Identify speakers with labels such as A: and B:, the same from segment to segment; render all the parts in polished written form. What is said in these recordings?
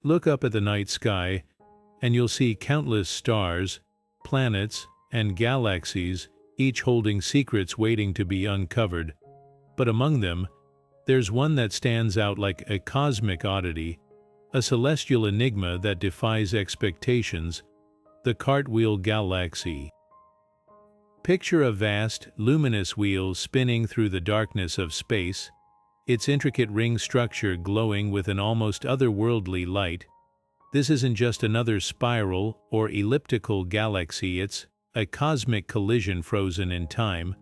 A: Look up at the night sky, and you'll see countless stars, planets, and galaxies, each holding secrets waiting to be uncovered. But among them, there's one that stands out like a cosmic oddity, a celestial enigma that defies expectations: the Cartwheel Galaxy. Picture a vast, luminous wheel spinning through the darkness of space, its intricate ring structure glowing with an almost otherworldly light. This isn't just another spiral or elliptical galaxy, it's a cosmic collision frozen in time,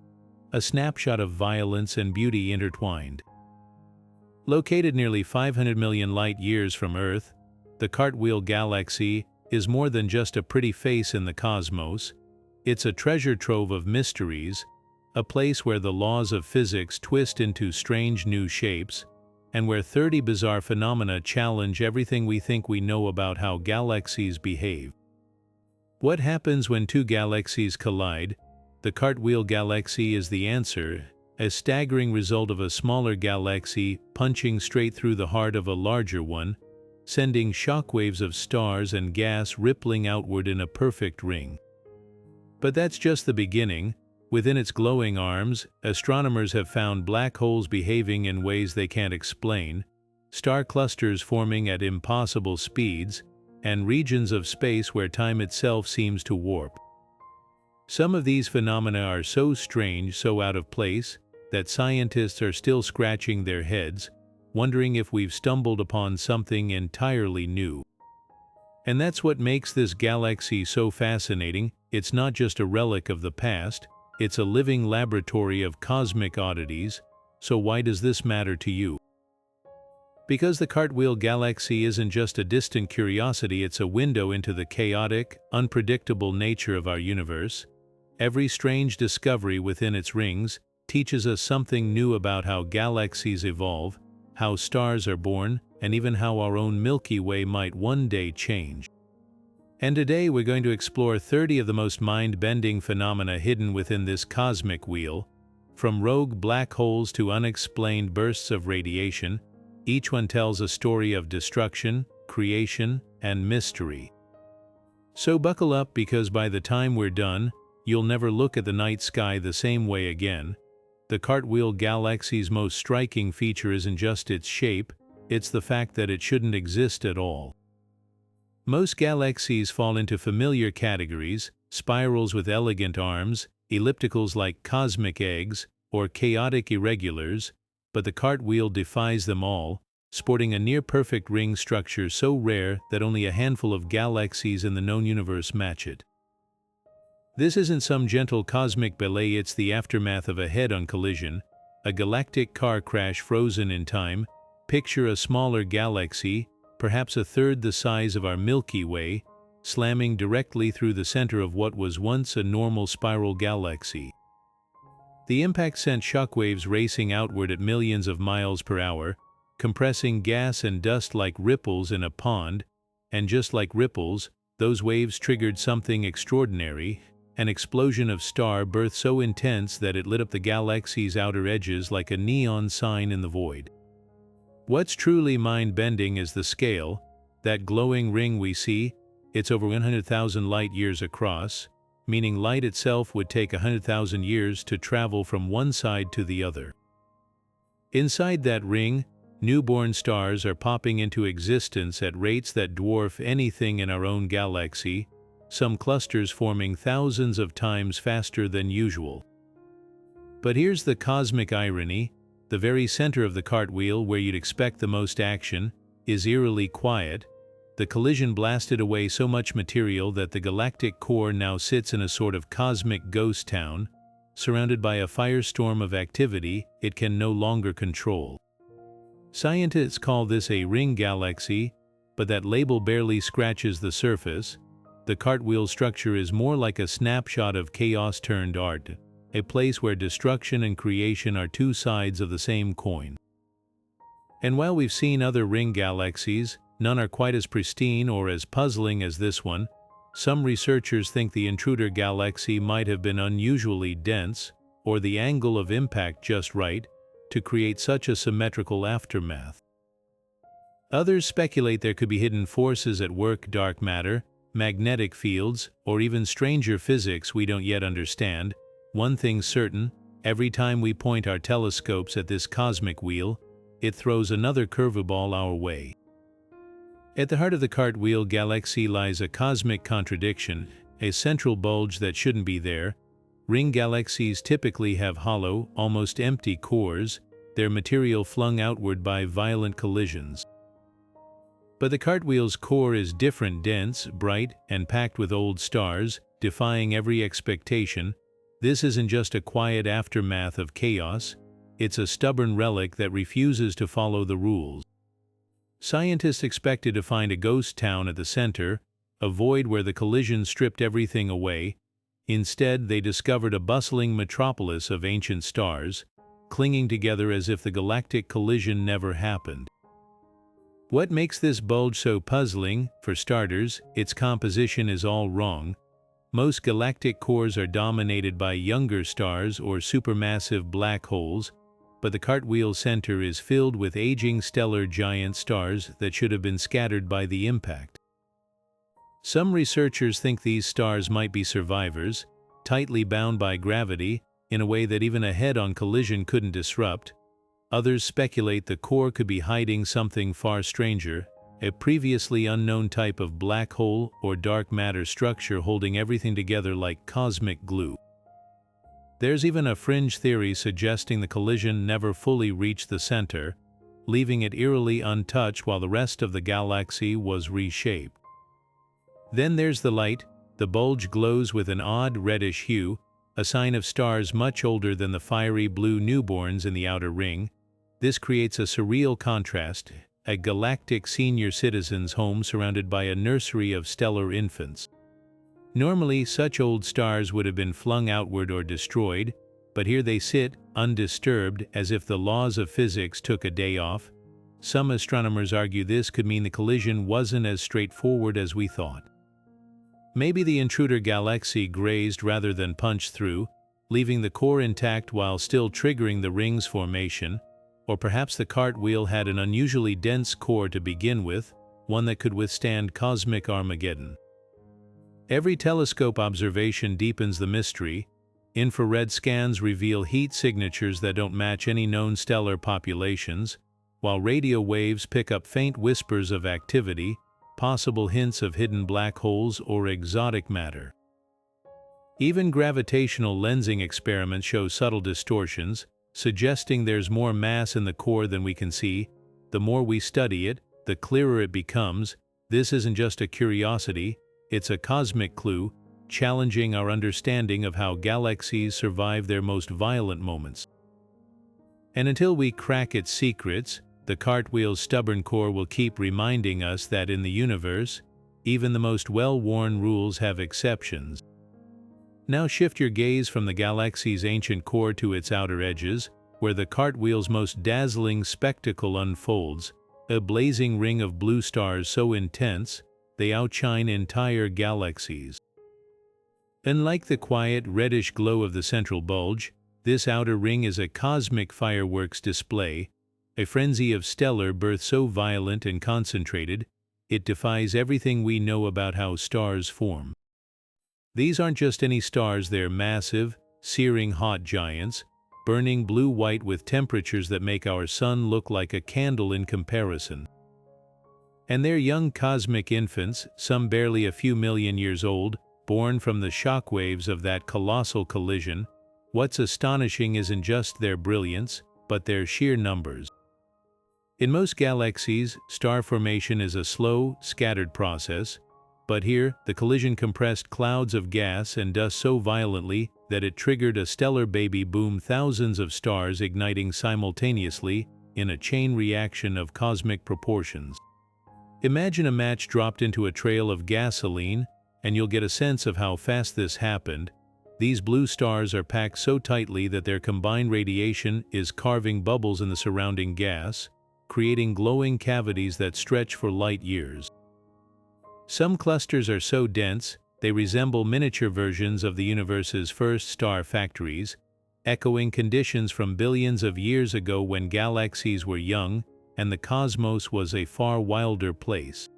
A: a snapshot of violence and beauty intertwined. Located nearly 500 million light-years from Earth, the Cartwheel Galaxy is more than just a pretty face in the cosmos. It's a treasure trove of mysteries, a place where the laws of physics twist into strange new shapes, and where 30 bizarre phenomena challenge everything we think we know about how galaxies behave. What happens when two galaxies collide? The Cartwheel Galaxy is the answer, a staggering result of a smaller galaxy punching straight through the heart of a larger one, sending shockwaves of stars and gas rippling outward in a perfect ring. But that's just the beginning. Within its glowing arms, astronomers have found black holes behaving in ways they can't explain, star clusters forming at impossible speeds, and regions of space where time itself seems to warp. Some of these phenomena are so strange, so out of place, that scientists are still scratching their heads, wondering if we've stumbled upon something entirely new. And that's what makes this galaxy so fascinating. It's not just a relic of the past, it's a living laboratory of cosmic oddities. So why does this matter to you? Because the Cartwheel Galaxy isn't just a distant curiosity, it's a window into the chaotic, unpredictable nature of our universe. Every strange discovery within its rings teaches us something new about how galaxies evolve, how stars are born, and even how our own Milky Way might one day change. And today we're going to explore 30 of the most mind-bending phenomena hidden within this cosmic wheel. From rogue black holes to unexplained bursts of radiation, each one tells a story of destruction, creation, and mystery. So buckle up, because by the time we're done, you'll never look at the night sky the same way again. The Cartwheel Galaxy's most striking feature isn't just its shape, it's the fact that it shouldn't exist at all. Most galaxies fall into familiar categories: spirals with elegant arms, ellipticals like cosmic eggs, or chaotic irregulars, but the Cartwheel defies them all, sporting a near-perfect ring structure so rare that only a handful of galaxies in the known universe match it. This isn't some gentle cosmic ballet, it's the aftermath of a head-on collision, a galactic car crash frozen in time. Picture a smaller galaxy, perhaps a third the size of our Milky Way, slamming directly through the center of what was once a normal spiral galaxy. The impact sent shockwaves racing outward at millions of miles per hour, compressing gas and dust like ripples in a pond, and just like ripples, those waves triggered something extraordinary: an explosion of star birth so intense that it lit up the galaxy's outer edges like a neon sign in the void. What's truly mind-bending is the scale. That glowing ring we see, it's over 100,000 light-years across, meaning light itself would take 100,000 years to travel from one side to the other. Inside that ring, newborn stars are popping into existence at rates that dwarf anything in our own galaxy, some clusters forming thousands of times faster than usual. But here's the cosmic irony: the very center of the Cartwheel, where you'd expect the most action, is eerily quiet. The collision blasted away so much material that the galactic core now sits in a sort of cosmic ghost town, surrounded by a firestorm of activity it can no longer control. Scientists call this a ring galaxy, but that label barely scratches the surface. The Cartwheel structure is more like a snapshot of chaos turned art, a place where destruction and creation are two sides of the same coin. And while we've seen other ring galaxies, none are quite as pristine or as puzzling as this one. Some researchers think the intruder galaxy might have been unusually dense, or the angle of impact just right, to create such a symmetrical aftermath. Others speculate there could be hidden forces at work, dark matter, magnetic fields, or even stranger physics we don't yet understand. One thing's certain, every time we point our telescopes at this cosmic wheel, it throws another curveball our way. At the heart of the Cartwheel Galaxy lies a cosmic contradiction, a central bulge that shouldn't be there. Ring galaxies typically have hollow, almost empty cores, their material flung outward by violent collisions. But the Cartwheel's core is different, dense, bright, and packed with old stars, defying every expectation. This isn't just a quiet aftermath of chaos, it's a stubborn relic that refuses to follow the rules. Scientists expected to find a ghost town at the center, a void where the collision stripped everything away. Instead, they discovered a bustling metropolis of ancient stars, clinging together as if the galactic collision never happened. What makes this bulge so puzzling? For starters, its composition is all wrong. Most galactic cores are dominated by younger stars or supermassive black holes, but the Cartwheel center is filled with aging stellar giant stars that should have been scattered by the impact. Some researchers think these stars might be survivors, tightly bound by gravity, in a way that even a head-on collision couldn't disrupt. Others speculate the core could be hiding something far stranger, a previously unknown type of black hole or dark matter structure holding everything together like cosmic glue. There's even a fringe theory suggesting the collision never fully reached the center, leaving it eerily untouched while the rest of the galaxy was reshaped. Then there's the light. The bulge glows with an odd reddish hue, a sign of stars much older than the fiery blue newborns in the outer ring. This creates a surreal contrast, a galactic senior citizen's home surrounded by a nursery of stellar infants. Normally, such old stars would have been flung outward or destroyed, but here they sit, undisturbed, as if the laws of physics took a day off. Some astronomers argue this could mean the collision wasn't as straightforward as we thought. Maybe the intruder galaxy grazed rather than punched through, leaving the core intact while still triggering the ring's formation, or perhaps the Cartwheel had an unusually dense core to begin with, one that could withstand cosmic Armageddon. Every telescope observation deepens the mystery. Infrared scans reveal heat signatures that don't match any known stellar populations, while radio waves pick up faint whispers of activity, possible hints of hidden black holes or exotic matter. Even gravitational lensing experiments show subtle distortions, suggesting there's more mass in the core than we can see. The more we study it, the clearer it becomes. This isn't just a curiosity, it's a cosmic clue, challenging our understanding of how galaxies survive their most violent moments. And until we crack its secrets, the Cartwheel's stubborn core will keep reminding us that in the universe, even the most well-worn rules have exceptions. Now shift your gaze from the galaxy's ancient core to its outer edges, where the Cartwheel's most dazzling spectacle unfolds, a blazing ring of blue stars so intense, they outshine entire galaxies. Unlike the quiet, reddish glow of the central bulge, this outer ring is a cosmic fireworks display, a frenzy of stellar birth so violent and concentrated, it defies everything we know about how stars form. These aren't just any stars, they're massive, searing hot giants, burning blue-white with temperatures that make our sun look like a candle in comparison. And they're young cosmic infants, some barely a few million years old, born from the shockwaves of that colossal collision. What's astonishing isn't just their brilliance, but their sheer numbers. In most galaxies, star formation is a slow, scattered process, but here, the collision compressed clouds of gas and dust so violently that it triggered a stellar baby boom, thousands of stars igniting simultaneously in a chain reaction of cosmic proportions. Imagine a match dropped into a trail of gasoline, and you'll get a sense of how fast this happened. These blue stars are packed so tightly that their combined radiation is carving bubbles in the surrounding gas, creating glowing cavities that stretch for light years. Some clusters are so dense, they resemble miniature versions of the universe's first star factories, echoing conditions from billions of years ago when galaxies were young, and the cosmos was a far wilder place.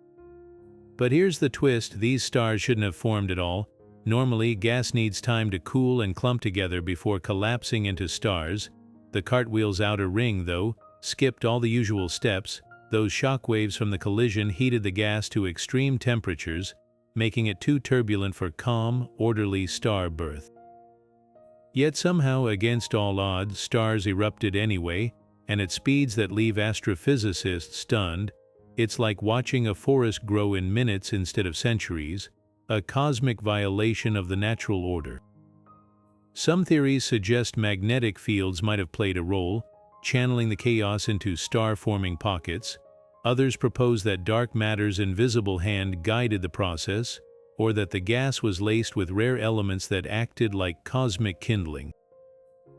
A: But here's the twist: these stars shouldn't have formed at all. Normally, gas needs time to cool and clump together before collapsing into stars. The Cartwheel's outer ring, though, skipped all the usual steps. Those shock waves from the collision heated the gas to extreme temperatures, making it too turbulent for calm, orderly star birth. Yet somehow, against all odds, stars erupted anyway, and at speeds that leave astrophysicists stunned. It's like watching a forest grow in minutes instead of centuries, a cosmic violation of the natural order. Some theories suggest magnetic fields might have played a role, channeling the chaos into star-forming pockets. Others propose that dark matter's invisible hand guided the process, or that the gas was laced with rare elements that acted like cosmic kindling.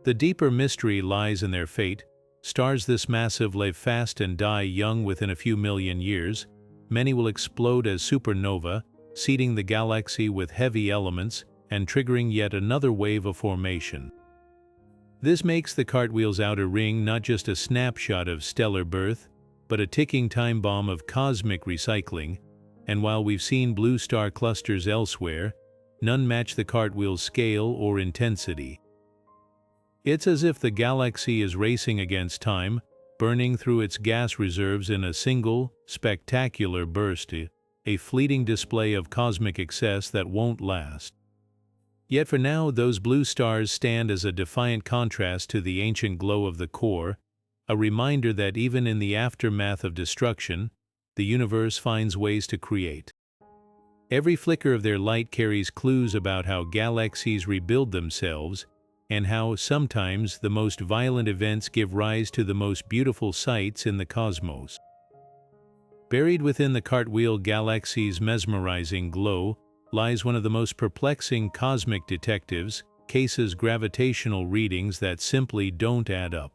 A: The deeper mystery lies in their fate. Stars this massive live fast and die young within a few million years. Many will explode as supernova, seeding the galaxy with heavy elements and triggering yet another wave of formation. This makes the Cartwheel's outer ring not just a snapshot of stellar birth, but a ticking time bomb of cosmic recycling. And while we've seen blue star clusters elsewhere, none match the Cartwheel's scale or intensity. It's as if the galaxy is racing against time, burning through its gas reserves in a single, spectacular burst, a fleeting display of cosmic excess that won't last. Yet for now, those blue stars stand as a defiant contrast to the ancient glow of the core, a reminder that even in the aftermath of destruction, the universe finds ways to create. Every flicker of their light carries clues about how galaxies rebuild themselves, and how sometimes the most violent events give rise to the most beautiful sights in the cosmos. Buried within the Cartwheel Galaxy's mesmerizing glow lies one of the most perplexing cosmic detectives, cases gravitational readings that simply don't add up.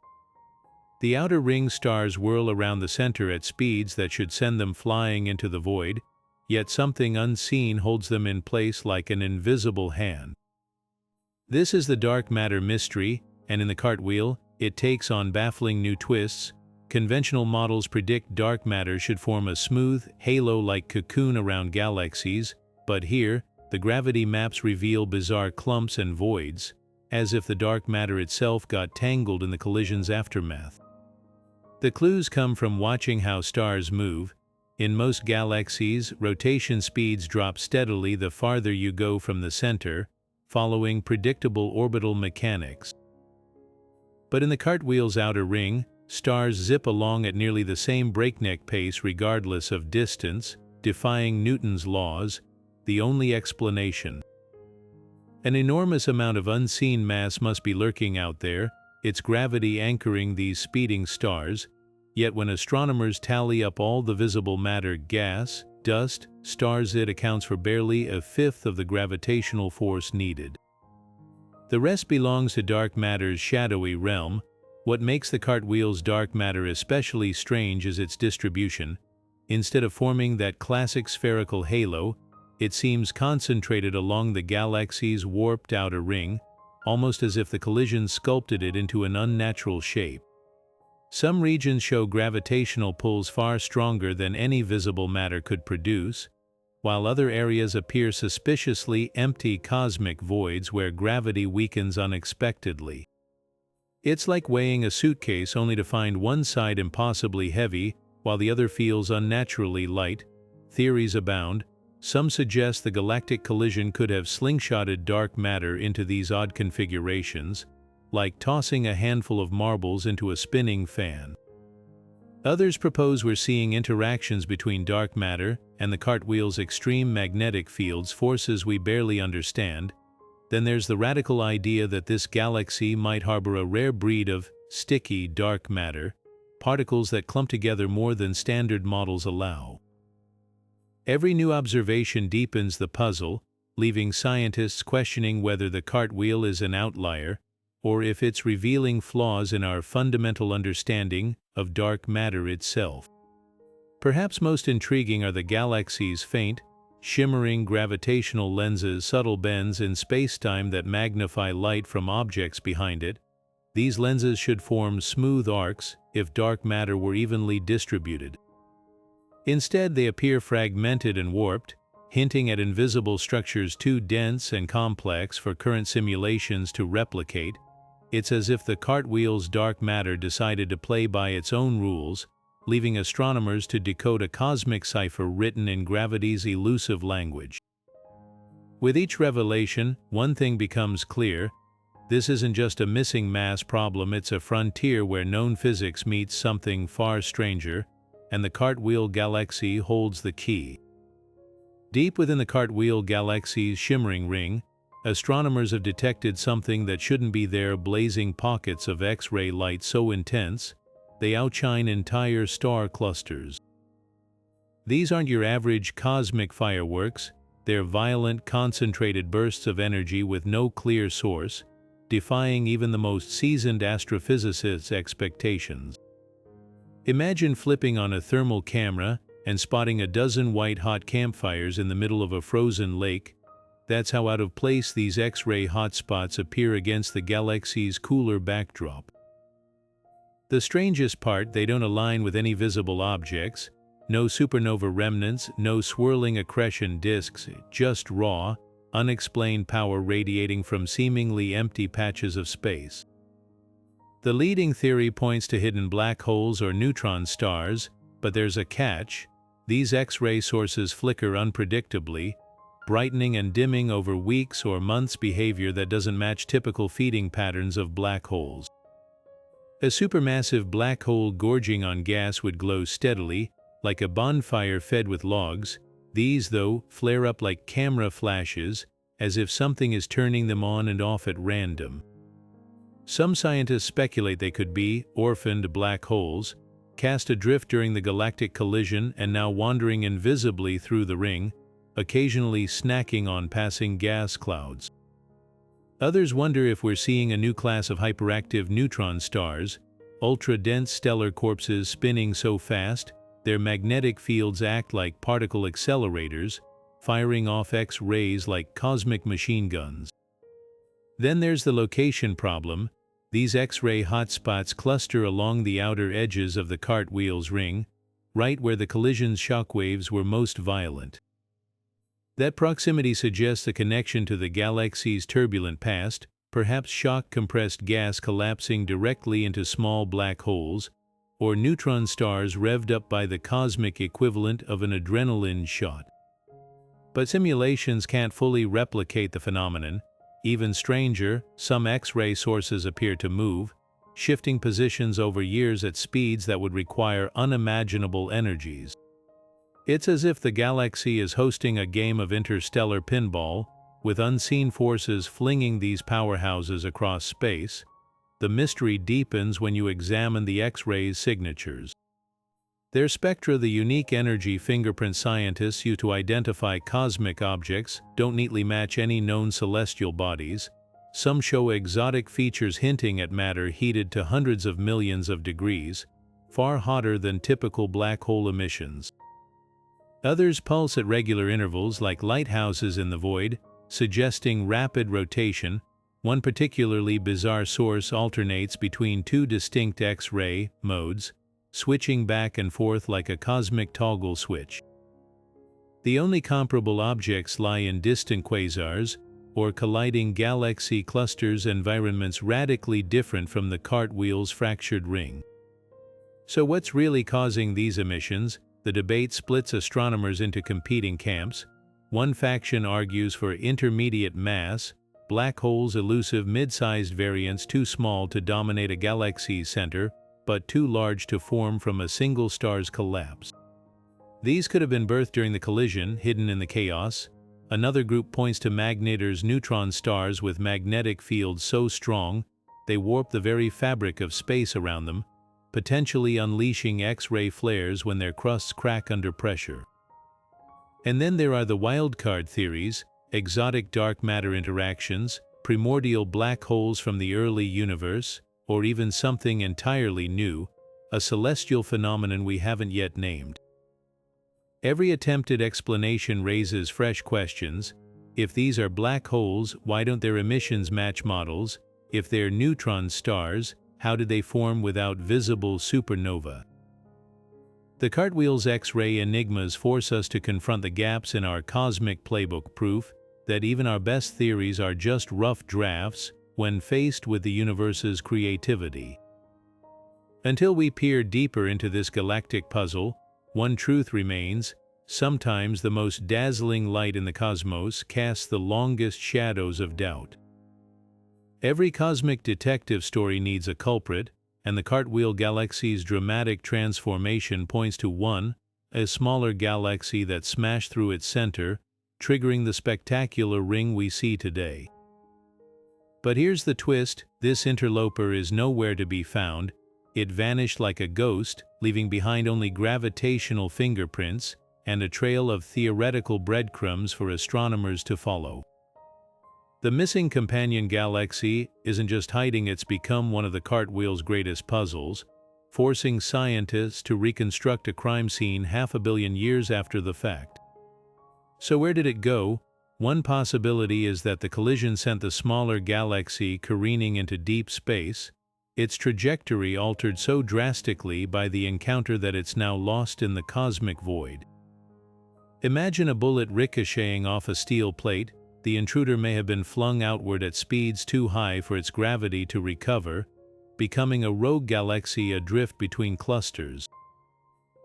A: The outer ring stars whirl around the center at speeds that should send them flying into the void, yet something unseen holds them in place like an invisible hand. This is the dark matter mystery, and in the Cartwheel, it takes on baffling new twists. Conventional models predict dark matter should form a smooth, halo-like cocoon around galaxies, but here, the gravity maps reveal bizarre clumps and voids, as if the dark matter itself got tangled in the collision's aftermath. The clues come from watching how stars move. In most galaxies, rotation speeds drop steadily the farther you go from the center, following predictable orbital mechanics. But in the Cartwheel's outer ring, stars zip along at nearly the same breakneck pace regardless of distance, defying Newton's laws, the only explanation. An enormous amount of unseen mass must be lurking out there, its gravity anchoring these speeding stars, yet when astronomers tally up all the visible matter, gas, dust, stars, it accounts for barely a fifth of the gravitational force needed. The rest belongs to dark matter's shadowy realm. What makes the Cartwheel's dark matter especially strange is its distribution. Instead of forming that classic spherical halo, it seems concentrated along the galaxy's warped outer ring, almost as if the collision sculpted it into an unnatural shape. Some regions show gravitational pulls far stronger than any visible matter could produce, while other areas appear suspiciously empty cosmic voids where gravity weakens unexpectedly. It's like weighing a suitcase only to find one side impossibly heavy while the other feels unnaturally light. Theories abound. Some suggest the galactic collision could have slingshotted dark matter into these odd configurations, like tossing a handful of marbles into a spinning fan. Others propose we're seeing interactions between dark matter and the Cartwheel's extreme magnetic fields, forces we barely understand. Then there's the radical idea that this galaxy might harbor a rare breed of sticky dark matter, particles that clump together more than standard models allow. Every new observation deepens the puzzle, leaving scientists questioning whether the Cartwheel is an outlier, or if it's revealing flaws in our fundamental understanding of dark matter itself. Perhaps most intriguing are the galaxy's faint, shimmering gravitational lenses, subtle bends in spacetime that magnify light from objects behind it. These lenses should form smooth arcs if dark matter were evenly distributed. Instead, they appear fragmented and warped, hinting at invisible structures too dense and complex for current simulations to replicate. It's as if the Cartwheel's dark matter decided to play by its own rules, leaving astronomers to decode a cosmic cipher written in gravity's elusive language. With each revelation, one thing becomes clear: this isn't just a missing mass problem, it's a frontier where known physics meets something far stranger, and the Cartwheel Galaxy holds the key. Deep within the Cartwheel Galaxy's shimmering ring, astronomers have detected something that shouldn't be there: blazing pockets of X-ray light so intense they outshine entire star clusters. These aren't your average cosmic fireworks, they're violent, concentrated bursts of energy with no clear source, defying even the most seasoned astrophysicists' expectations. Imagine flipping on a thermal camera and spotting a dozen white-hot campfires in the middle of a frozen lake. That's how out of place these X-ray hotspots appear against the galaxy's cooler backdrop. The strangest part, they don't align with any visible objects. No supernova remnants, no swirling accretion disks, just raw, unexplained power radiating from seemingly empty patches of space. The leading theory points to hidden black holes or neutron stars, but there's a catch: these X-ray sources flicker unpredictably, brightening and dimming over weeks or months, behavior that doesn't match typical feeding patterns of black holes. A supermassive black hole gorging on gas would glow steadily, like a bonfire fed with logs. These, though, flare up like camera flashes, as if something is turning them on and off at random. Some scientists speculate they could be orphaned black holes, cast adrift during the galactic collision and now wandering invisibly through the ring, occasionally snacking on passing gas clouds. Others wonder if we're seeing a new class of hyperactive neutron stars, ultra-dense stellar corpses spinning so fast their magnetic fields act like particle accelerators, firing off X-rays like cosmic machine guns. Then there's the location problem. These X-ray hotspots cluster along the outer edges of the Cartwheel's ring, right where the collision's shockwaves were most violent. That proximity suggests a connection to the galaxy's turbulent past, perhaps shock-compressed gas collapsing directly into small black holes, or neutron stars revved up by the cosmic equivalent of an adrenaline shot. But simulations can't fully replicate the phenomenon. Even stranger, some X-ray sources appear to move, shifting positions over years at speeds that would require unimaginable energies. It's as if the galaxy is hosting a game of interstellar pinball, with unseen forces flinging these powerhouses across space. The mystery deepens when you examine the X-rays' signatures. Their spectra, the unique energy fingerprint scientists use to identify cosmic objects, don't neatly match any known celestial bodies. Some show exotic features hinting at matter heated to hundreds of millions of degrees, far hotter than typical black hole emissions. Others pulse at regular intervals like lighthouses in the void, suggesting rapid rotation. One particularly bizarre source alternates between two distinct X-ray modes, switching back and forth like a cosmic toggle switch. The only comparable objects lie in distant quasars, or colliding galaxy clusters, environments radically different from the Cartwheel's fractured ring. So what's really causing these emissions? The debate splits astronomers into competing camps. One faction argues for intermediate mass, black holes, elusive mid-sized variants too small to dominate a galaxy's center, but too large to form from a single star's collapse. These could have been birthed during the collision, hidden in the chaos. Another group points to magnetars, neutron stars with magnetic fields so strong they warp the very fabric of space around them, potentially unleashing X-ray flares when their crusts crack under pressure. And then there are the wildcard theories: exotic dark matter interactions, primordial black holes from the early universe, or even something entirely new, a celestial phenomenon we haven't yet named. Every attempted explanation raises fresh questions. If these are black holes, why don't their emissions match models? If they're neutron stars, how did they form without visible supernova? The Cartwheel's X-ray enigmas force us to confront the gaps in our cosmic playbook, proof that even our best theories are just rough drafts when faced with the universe's creativity. Until we peer deeper into this galactic puzzle, one truth remains: sometimes the most dazzling light in the cosmos casts the longest shadows of doubt. Every cosmic detective story needs a culprit, and the Cartwheel Galaxy's dramatic transformation points to one, a smaller galaxy that smashed through its center, triggering the spectacular ring we see today. But here's the twist: this interloper is nowhere to be found. It vanished like a ghost, leaving behind only gravitational fingerprints and a trail of theoretical breadcrumbs for astronomers to follow. The missing companion galaxy isn't just hiding, it's become one of the Cartwheel's greatest puzzles, forcing scientists to reconstruct a crime scene 500 million years after the fact. So where did it go? One possibility is that the collision sent the smaller galaxy careening into deep space, its trajectory altered so drastically by the encounter that it's now lost in the cosmic void. Imagine a bullet ricocheting off a steel plate. The intruder may have been flung outward at speeds too high for its gravity to recover, becoming a rogue galaxy adrift between clusters.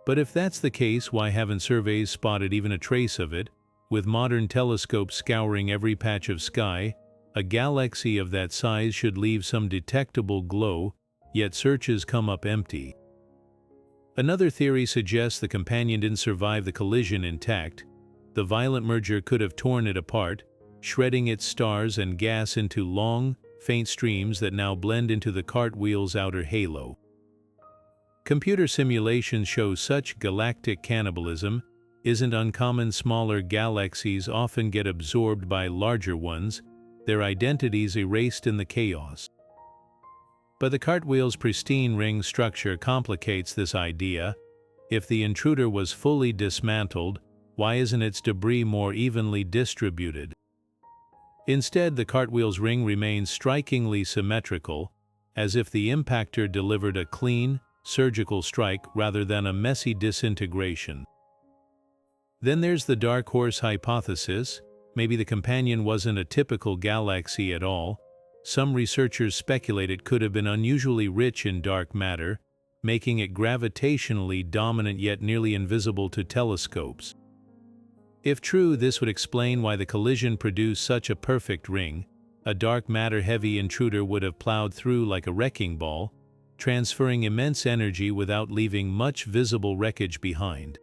A: But if that's the case, why haven't surveys spotted even a trace of it? With modern telescopes scouring every patch of sky, a galaxy of that size should leave some detectable glow, yet searches come up empty. Another theory suggests the companion didn't survive the collision intact. The violent merger could have torn it apart, shredding its stars and gas into long, faint streams that now blend into the Cartwheel's outer halo. Computer simulations show such galactic cannibalism isn't uncommon. Smaller galaxies often get absorbed by larger ones, their identities erased in the chaos. But the Cartwheel's pristine ring structure complicates this idea. If the intruder was fully dismantled, why isn't its debris more evenly distributed? Instead, the Cartwheel's ring remains strikingly symmetrical, as if the impactor delivered a clean, surgical strike rather than a messy disintegration. Then there's the dark horse hypothesis. Maybe the companion wasn't a typical galaxy at all. Some researchers speculate it could have been unusually rich in dark matter, making it gravitationally dominant yet nearly invisible to telescopes. If true, this would explain why the collision produced such a perfect ring. A dark matter-heavy intruder would have plowed through like a wrecking ball, transferring immense energy without leaving much visible wreckage behind.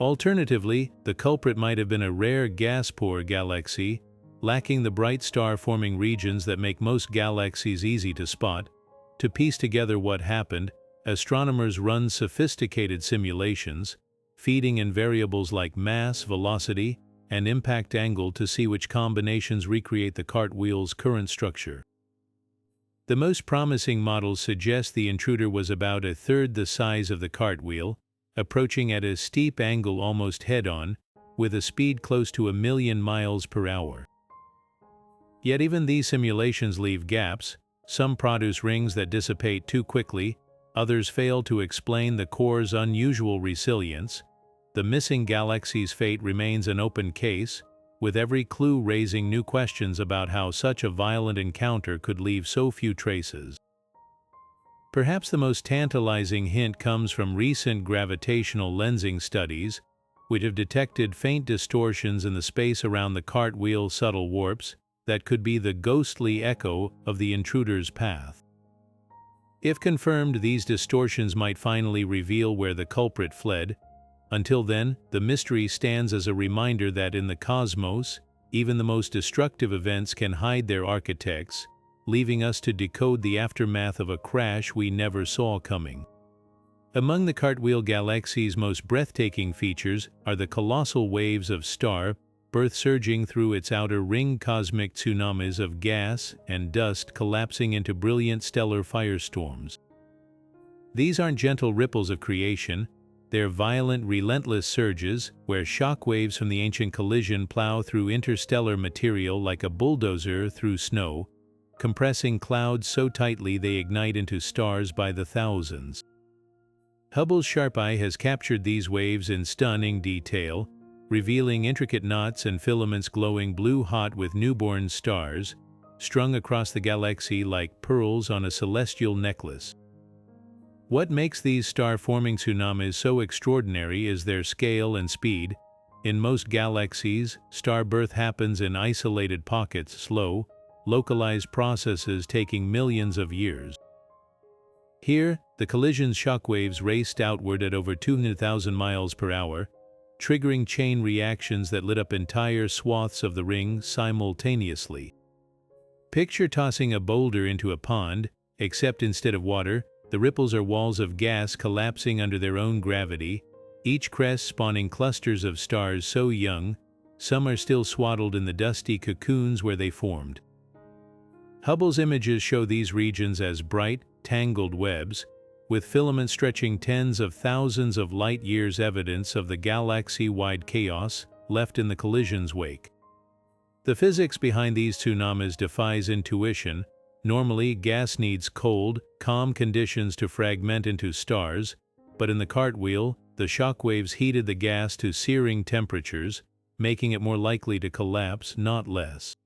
A: Alternatively, the culprit might have been a rare gas-poor galaxy, lacking the bright star-forming regions that make most galaxies easy to spot. To piece together what happened, astronomers run sophisticated simulations, feeding in variables like mass, velocity, and impact angle to see which combinations recreate the Cartwheel's current structure. The most promising models suggest the intruder was about a third the size of the Cartwheel, approaching at a steep angle almost head-on, with a speed close to 1,000,000 miles per hour. Yet even these simulations leave gaps. Some produce rings that dissipate too quickly, others fail to explain the core's unusual resilience. The missing galaxy's fate remains an open case, with every clue raising new questions about how such a violent encounter could leave so few traces. Perhaps the most tantalizing hint comes from recent gravitational lensing studies, which have detected faint distortions in the space around the Cartwheel's subtle warps that could be the ghostly echo of the intruder's path. If confirmed, these distortions might finally reveal where the culprit fled. Until then, the mystery stands as a reminder that in the cosmos, even the most destructive events can hide their architects, leaving us to decode the aftermath of a crash we never saw coming. Among the Cartwheel Galaxy's most breathtaking features are the colossal waves of star birth surging through its outer ring, cosmic tsunamis of gas and dust collapsing into brilliant stellar firestorms. These aren't gentle ripples of creation. They're violent, relentless surges, where shock waves from the ancient collision plow through interstellar material like a bulldozer through snow, compressing clouds so tightly they ignite into stars by the thousands. Hubble's sharp eye has captured these waves in stunning detail, revealing intricate knots and filaments glowing blue-hot with newborn stars, strung across the galaxy like pearls on a celestial necklace. What makes these star-forming tsunamis so extraordinary is their scale and speed. In most galaxies, star birth happens in isolated pockets, slow, localized processes taking millions of years. Here, the collision's shockwaves raced outward at over 200,000 miles per hour, triggering chain reactions that lit up entire swaths of the ring simultaneously. Picture tossing a boulder into a pond, except instead of water, the ripples are walls of gas collapsing under their own gravity, each crest spawning clusters of stars so young, some are still swaddled in the dusty cocoons where they formed. Hubble's images show these regions as bright, tangled webs, with filaments stretching tens of thousands of light-years, evidence of the galaxy-wide chaos left in the collision's wake. The physics behind these tsunamis defies intuition. Normally, gas needs cold, calm conditions to fragment into stars, but in the Cartwheel, the shockwaves heated the gas to searing temperatures, making it more likely to collapse, not less.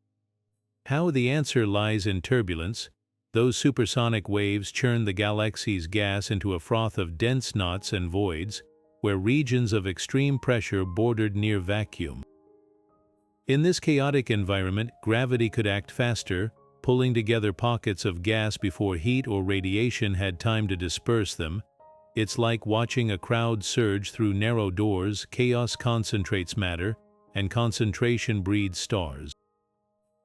A: How? The answer lies in turbulence. Those supersonic waves churned the galaxy's gas into a froth of dense knots and voids, where regions of extreme pressure bordered near vacuum. In this chaotic environment, gravity could act faster, pulling together pockets of gas before heat or radiation had time to disperse them. It's like watching a crowd surge through narrow doors. Chaos concentrates matter, and concentration breeds stars.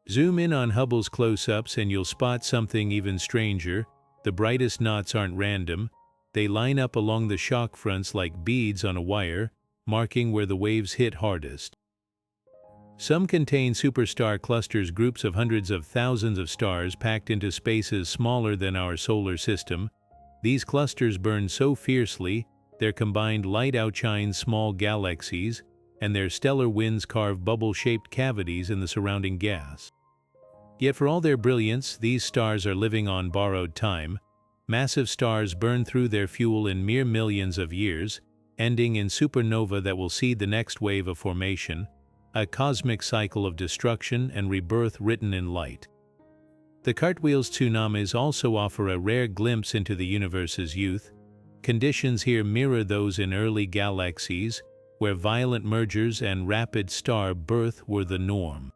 A: Zoom in on Hubble's close-ups and you'll spot something even stranger. The brightest knots aren't random. They line up along the shock fronts like beads on a wire, marking where the waves hit hardest. Some contain superstar clusters, groups of hundreds of thousands of stars packed into spaces smaller than our solar system. These clusters burn so fiercely, their combined light outshines small galaxies, and their stellar winds carve bubble-shaped cavities in the surrounding gas. Yet for all their brilliance, these stars are living on borrowed time. Massive stars burn through their fuel in mere millions of years, ending in supernova that will seed the next wave of formation, a cosmic cycle of destruction and rebirth written in light. The Cartwheel's tsunamis also offer a rare glimpse into the universe's youth. Conditions here mirror those in early galaxies, where violent mergers and rapid star birth were the norm.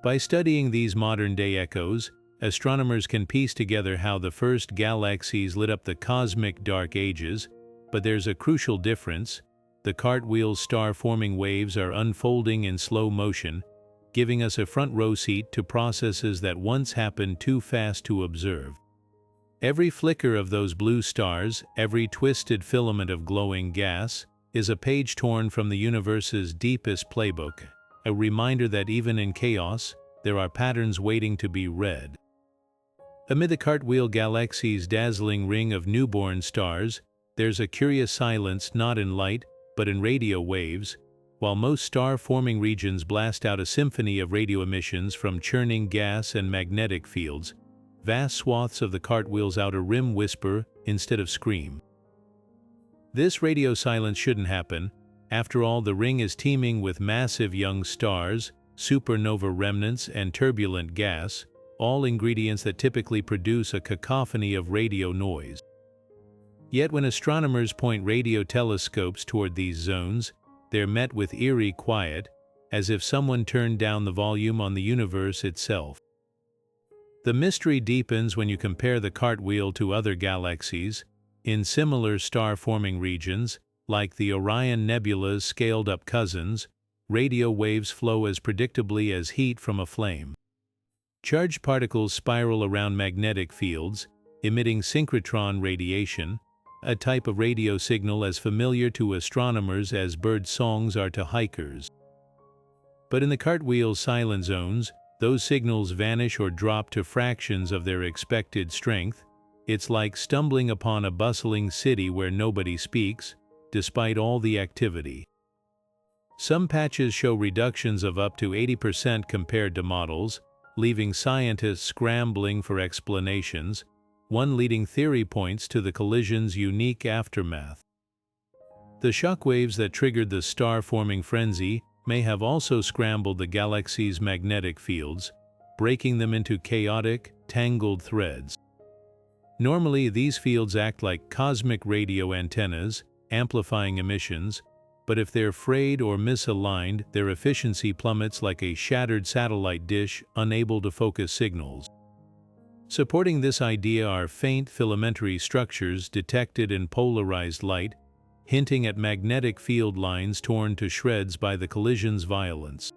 A: By studying these modern-day echoes, astronomers can piece together how the first galaxies lit up the cosmic dark ages, but there's a crucial difference. The Cartwheel's star-forming waves are unfolding in slow motion, giving us a front-row seat to processes that once happened too fast to observe. Every flicker of those blue stars, every twisted filament of glowing gas, is a page torn from the universe's deepest playbook, a reminder that even in chaos, there are patterns waiting to be read. Amid the Cartwheel Galaxy's dazzling ring of newborn stars, there's a curious silence, not in light, but in radio waves. While most star-forming regions blast out a symphony of radio emissions from churning gas and magnetic fields, vast swaths of the Cartwheel's outer rim whisper instead of scream. This radio silence shouldn't happen. After all, the ring is teeming with massive young stars, supernova remnants, and turbulent gas, all ingredients that typically produce a cacophony of radio noise. Yet when astronomers point radio telescopes toward these zones, they're met with eerie quiet, as if someone turned down the volume on the universe itself. The mystery deepens when you compare the Cartwheel to other galaxies. In similar star-forming regions, like the Orion Nebula's scaled-up cousins, radio waves flow as predictably as heat from a flame. Charged particles spiral around magnetic fields, emitting synchrotron radiation, a type of radio signal as familiar to astronomers as bird songs are to hikers. But in the Cartwheel's silent zones, those signals vanish or drop to fractions of their expected strength. It's like stumbling upon a bustling city where nobody speaks, despite all the activity. Some patches show reductions of up to 80% compared to models, leaving scientists scrambling for explanations. One leading theory points to the collision's unique aftermath. The shockwaves that triggered the star-forming frenzy may have also scrambled the galaxy's magnetic fields, breaking them into chaotic, tangled threads. Normally, these fields act like cosmic radio antennas, amplifying emissions, but if they're frayed or misaligned, their efficiency plummets like a shattered satellite dish unable to focus signals. Supporting this idea are faint filamentary structures detected in polarized light, hinting at magnetic field lines torn to shreds by the collision's violence.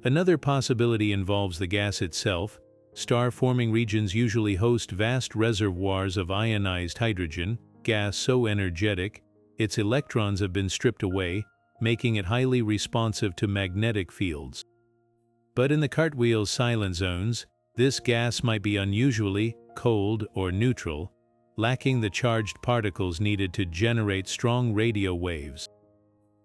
A: Another possibility involves the gas itself. Star-forming regions usually host vast reservoirs of ionized hydrogen, gas so energetic, its electrons have been stripped away, making it highly responsive to magnetic fields. But in the Cartwheel's silent zones, this gas might be unusually cold or neutral, lacking the charged particles needed to generate strong radio waves.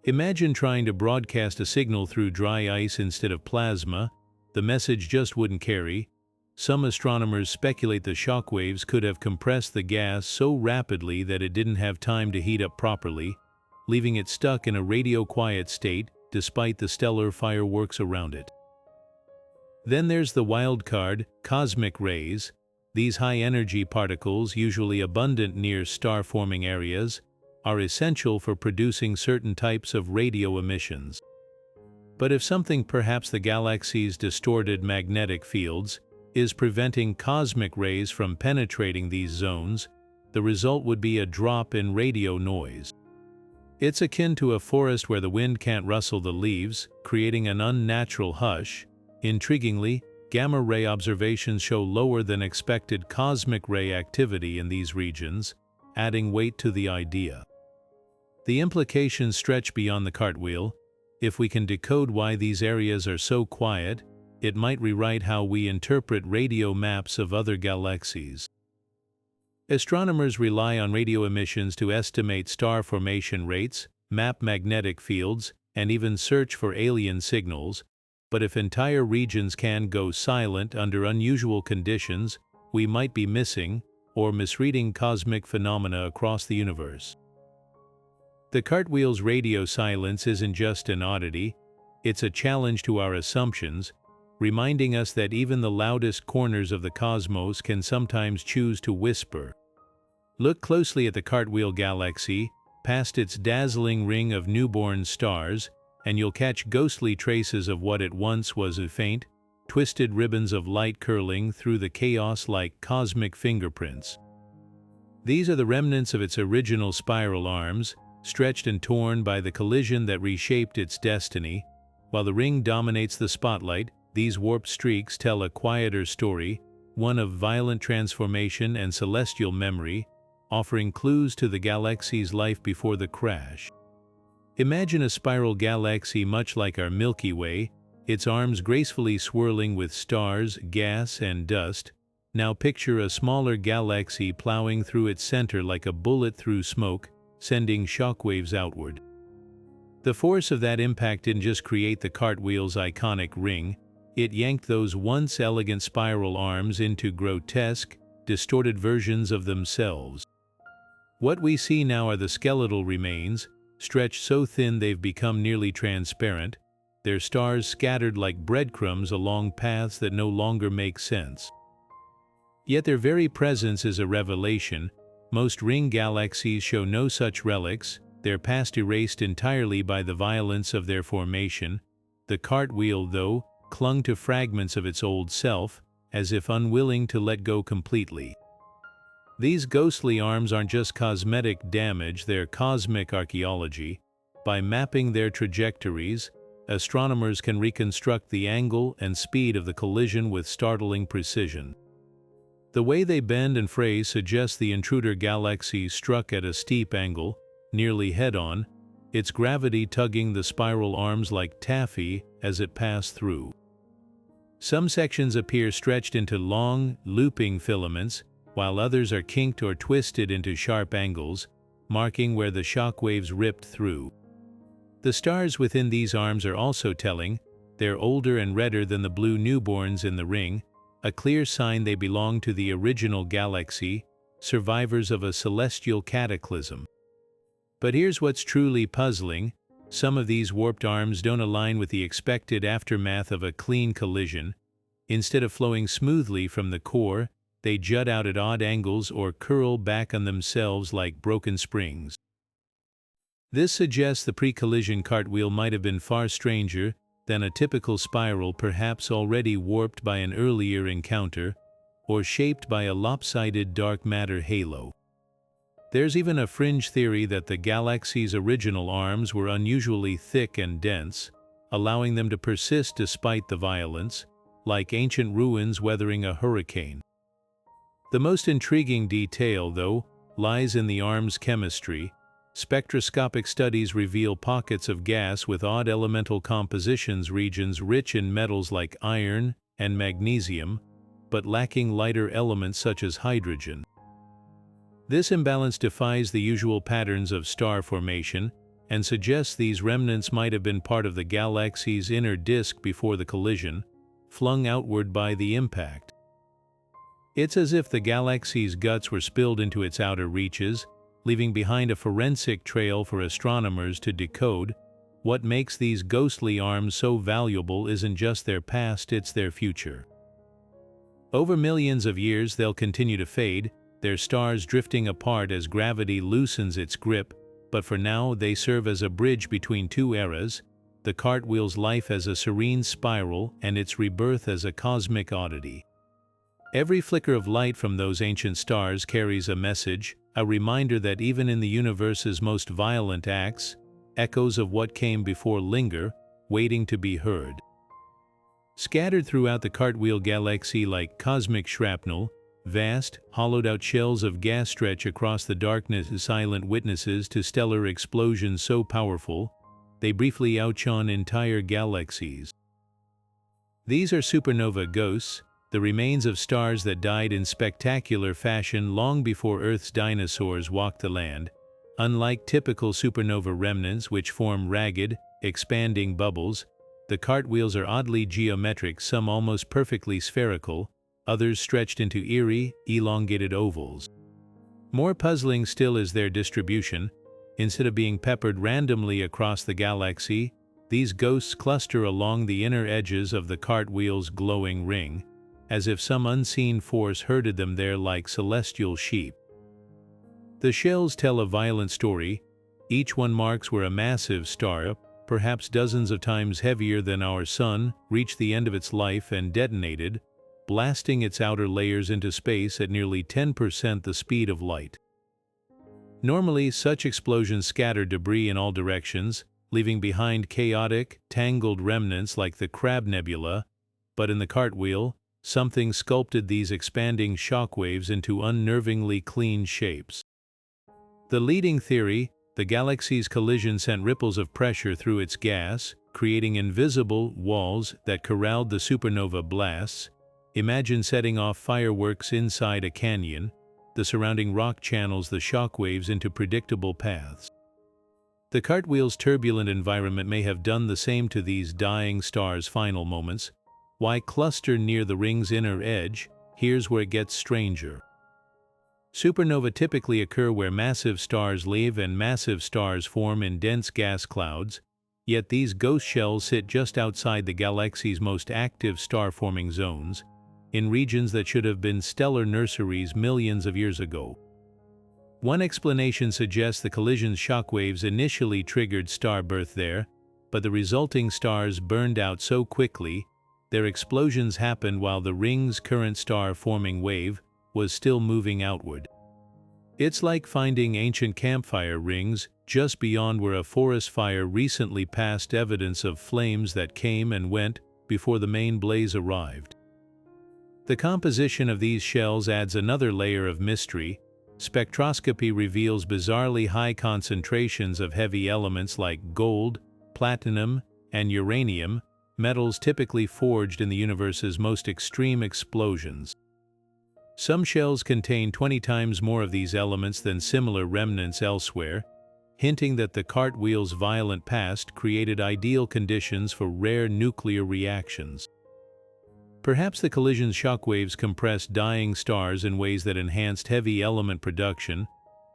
A: Imagine trying to broadcast a signal through dry ice instead of plasma. The message just wouldn't carry. Some astronomers speculate the shockwaves could have compressed the gas so rapidly that it didn't have time to heat up properly, leaving it stuck in a radio-quiet state despite the stellar fireworks around it. Then there's the wild card, cosmic rays. These high-energy particles, usually abundant near star-forming areas, are essential for producing certain types of radio emissions. But if something, perhaps the galaxy's distorted magnetic fields, is preventing cosmic rays from penetrating these zones, the result would be a drop in radio noise. It's akin to a forest where the wind can't rustle the leaves, creating an unnatural hush. Intriguingly, gamma-ray observations show lower than expected cosmic ray activity in these regions, adding weight to the idea. The implications stretch beyond the Cartwheel. If we can decode why these areas are so quiet, it might rewrite how we interpret radio maps of other galaxies. Astronomers rely on radio emissions to estimate star formation rates, map magnetic fields, and even search for alien signals, but if entire regions can go silent under unusual conditions, we might be missing or misreading cosmic phenomena across the universe. The Cartwheel's radio silence isn't just an oddity, it's a challenge to our assumptions, reminding us that even the loudest corners of the cosmos can sometimes choose to whisper. Look closely at the Cartwheel Galaxy, past its dazzling ring of newborn stars, and you'll catch ghostly traces of what at once was a faint, twisted ribbons of light curling through the chaos like cosmic fingerprints. These are the remnants of its original spiral arms, stretched and torn by the collision that reshaped its destiny. While the ring dominates the spotlight, these warped streaks tell a quieter story, one of violent transformation and celestial memory, offering clues to the galaxy's life before the crash. Imagine a spiral galaxy much like our Milky Way, its arms gracefully swirling with stars, gas, and dust. Now picture a smaller galaxy plowing through its center like a bullet through smoke, sending shockwaves outward. The force of that impact didn't just create the Cartwheel's iconic ring, it yanked those once elegant spiral arms into grotesque, distorted versions of themselves. What we see now are the skeletal remains, stretched so thin they've become nearly transparent, their stars scattered like breadcrumbs along paths that no longer make sense. Yet their very presence is a revelation. Most ring galaxies show no such relics, their past erased entirely by the violence of their formation. The Cartwheel, though, clung to fragments of its old self, as if unwilling to let go completely. These ghostly arms aren't just cosmetic damage, they're cosmic archaeology. By mapping their trajectories, astronomers can reconstruct the angle and speed of the collision with startling precision. The way they bend and fray suggests the intruder galaxy struck at a steep angle, nearly head-on, its gravity tugging the spiral arms like taffy as it passed through. Some sections appear stretched into long, looping filaments, while others are kinked or twisted into sharp angles, marking where the shockwaves ripped through. The stars within these arms are also telling. They're older and redder than the blue newborns in the ring, a clear sign they belong to the original galaxy, survivors of a celestial cataclysm. But here's what's truly puzzling. Some of these warped arms don't align with the expected aftermath of a clean collision. Instead of flowing smoothly from the core, they jut out at odd angles or curl back on themselves like broken springs. This suggests the pre-collision cartwheel might have been far stranger than a typical spiral, perhaps already warped by an earlier encounter, or shaped by a lopsided dark matter halo. There's even a fringe theory that the galaxy's original arms were unusually thick and dense, allowing them to persist despite the violence, like ancient ruins weathering a hurricane. The most intriguing detail, though, lies in the arm's chemistry. Spectroscopic studies reveal pockets of gas with odd elemental compositions, regions rich in metals like iron and magnesium, but lacking lighter elements such as hydrogen. This imbalance defies the usual patterns of star formation and suggests these remnants might have been part of the galaxy's inner disk before the collision, flung outward by the impact. It's as if the galaxy's guts were spilled into its outer reaches, leaving behind a forensic trail for astronomers to decode. What makes these ghostly arms so valuable isn't just their past, it's their future. Over millions of years they'll continue to fade, their stars drifting apart as gravity loosens its grip, but for now they serve as a bridge between two eras, the cartwheel's life as a serene spiral and its rebirth as a cosmic oddity. Every flicker of light from those ancient stars carries a message, a reminder that even in the universe's most violent acts, echoes of what came before linger, waiting to be heard. Scattered throughout the Cartwheel Galaxy like cosmic shrapnel, vast, hollowed-out shells of gas stretch across the darkness, silent witnesses to stellar explosions so powerful, they briefly outshone entire galaxies. These are supernova ghosts, the remains of stars that died in spectacular fashion long before Earth's dinosaurs walked the land. Unlike typical supernova remnants which form ragged, expanding bubbles, the cartwheels are oddly geometric, some almost perfectly spherical, others stretched into eerie, elongated ovals. More puzzling still is their distribution. Instead of being peppered randomly across the galaxy, these ghosts cluster along the inner edges of the cartwheel's glowing ring, as if some unseen force herded them there like celestial sheep. The shells tell a violent story. Each one marks where a massive star, perhaps dozens of times heavier than our Sun, reached the end of its life and detonated, blasting its outer layers into space at nearly 10% the speed of light. Normally, such explosions scatter debris in all directions, leaving behind chaotic, tangled remnants like the Crab Nebula, but in the cartwheel, something sculpted these expanding shockwaves into unnervingly clean shapes. The leading theory, the galaxy's collision sent ripples of pressure through its gas, creating invisible walls that corralled the supernova blasts. Imagine setting off fireworks inside a canyon. The surrounding rock channels the shockwaves into predictable paths. The cartwheel's turbulent environment may have done the same to these dying stars' final moments. Why cluster near the ring's inner edge? Here's where it gets stranger. Supernova typically occur where massive stars live and massive stars form in dense gas clouds, yet these ghost shells sit just outside the galaxy's most active star-forming zones, in regions that should have been stellar nurseries millions of years ago. One explanation suggests the collision's shockwaves initially triggered star birth there, but the resulting stars burned out so quickly, their explosions happened while the ring's current star-forming wave was still moving outward. It's like finding ancient campfire rings just beyond where a forest fire recently passed, evidence of flames that came and went before the main blaze arrived. The composition of these shells adds another layer of mystery. Spectroscopy reveals bizarrely high concentrations of heavy elements like gold, platinum, and uranium, metals typically forged in the universe's most extreme explosions. Some shells contain 20 times more of these elements than similar remnants elsewhere. hinting that the Cartwheel's violent past created ideal conditions for rare nuclear reactions. Perhaps the collision's shockwaves compressed dying stars in ways that enhanced heavy element production,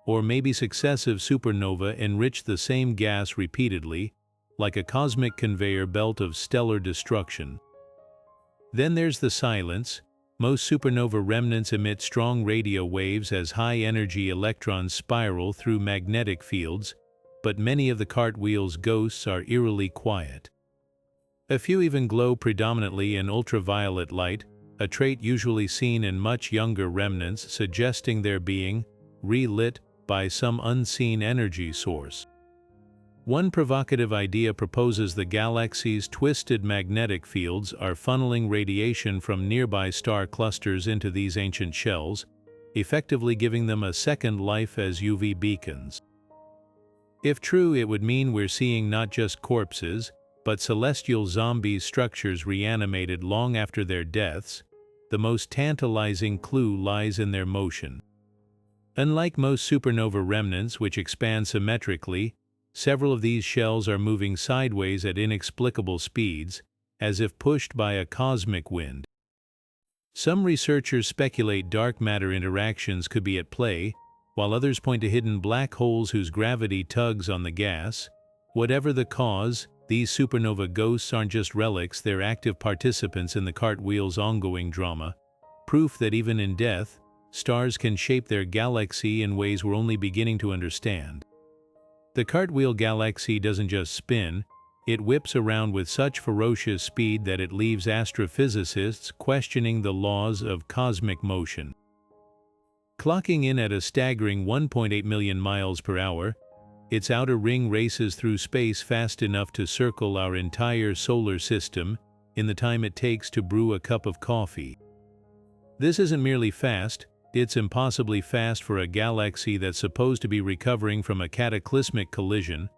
A: or maybe successive supernova enriched the same gas repeatedly, like a cosmic conveyor belt of stellar destruction. Then there's the silence. Most supernova remnants emit strong radio waves as high-energy electrons spiral through magnetic fields, but many of the Cartwheel's ghosts are eerily quiet. A few even glow predominantly in ultraviolet light, a trait usually seen in much younger remnants, suggesting their being relit by some unseen energy source. One provocative idea proposes the galaxy's twisted magnetic fields are funneling radiation from nearby star clusters into these ancient shells, effectively giving them a second life as UV beacons. If true, it would mean we're seeing not just corpses, but celestial zombie structures reanimated long after their deaths. The most tantalizing clue lies in their motion. Unlike most supernova remnants, which expand symmetrically, several of these shells are moving sideways at inexplicable speeds, as if pushed by a cosmic wind. Some researchers speculate dark matter interactions could be at play, while others point to hidden black holes whose gravity tugs on the gas. Whatever the cause, these supernova ghosts aren't just relics, they're active participants in the Cartwheel's ongoing drama, proof that even in death, stars can shape their galaxy in ways we're only beginning to understand. The Cartwheel Galaxy doesn't just spin, it whips around with such ferocious speed that it leaves astrophysicists questioning the laws of cosmic motion. Clocking in at a staggering 1.8 million miles per hour, its outer ring races through space fast enough to circle our entire solar system in the time it takes to brew a cup of coffee. This isn't merely fast, it's impossibly fast for a galaxy that's supposed to be recovering from a cataclysmic collision.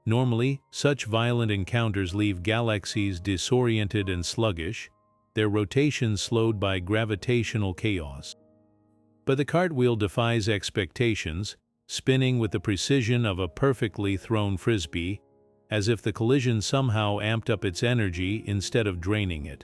A: Normally, such violent encounters leave galaxies disoriented and sluggish, their rotation slowed by gravitational chaos. But the Cartwheel defies expectations, spinning with the precision of a perfectly thrown frisbee, as if the collision somehow amped up its energy instead of draining it.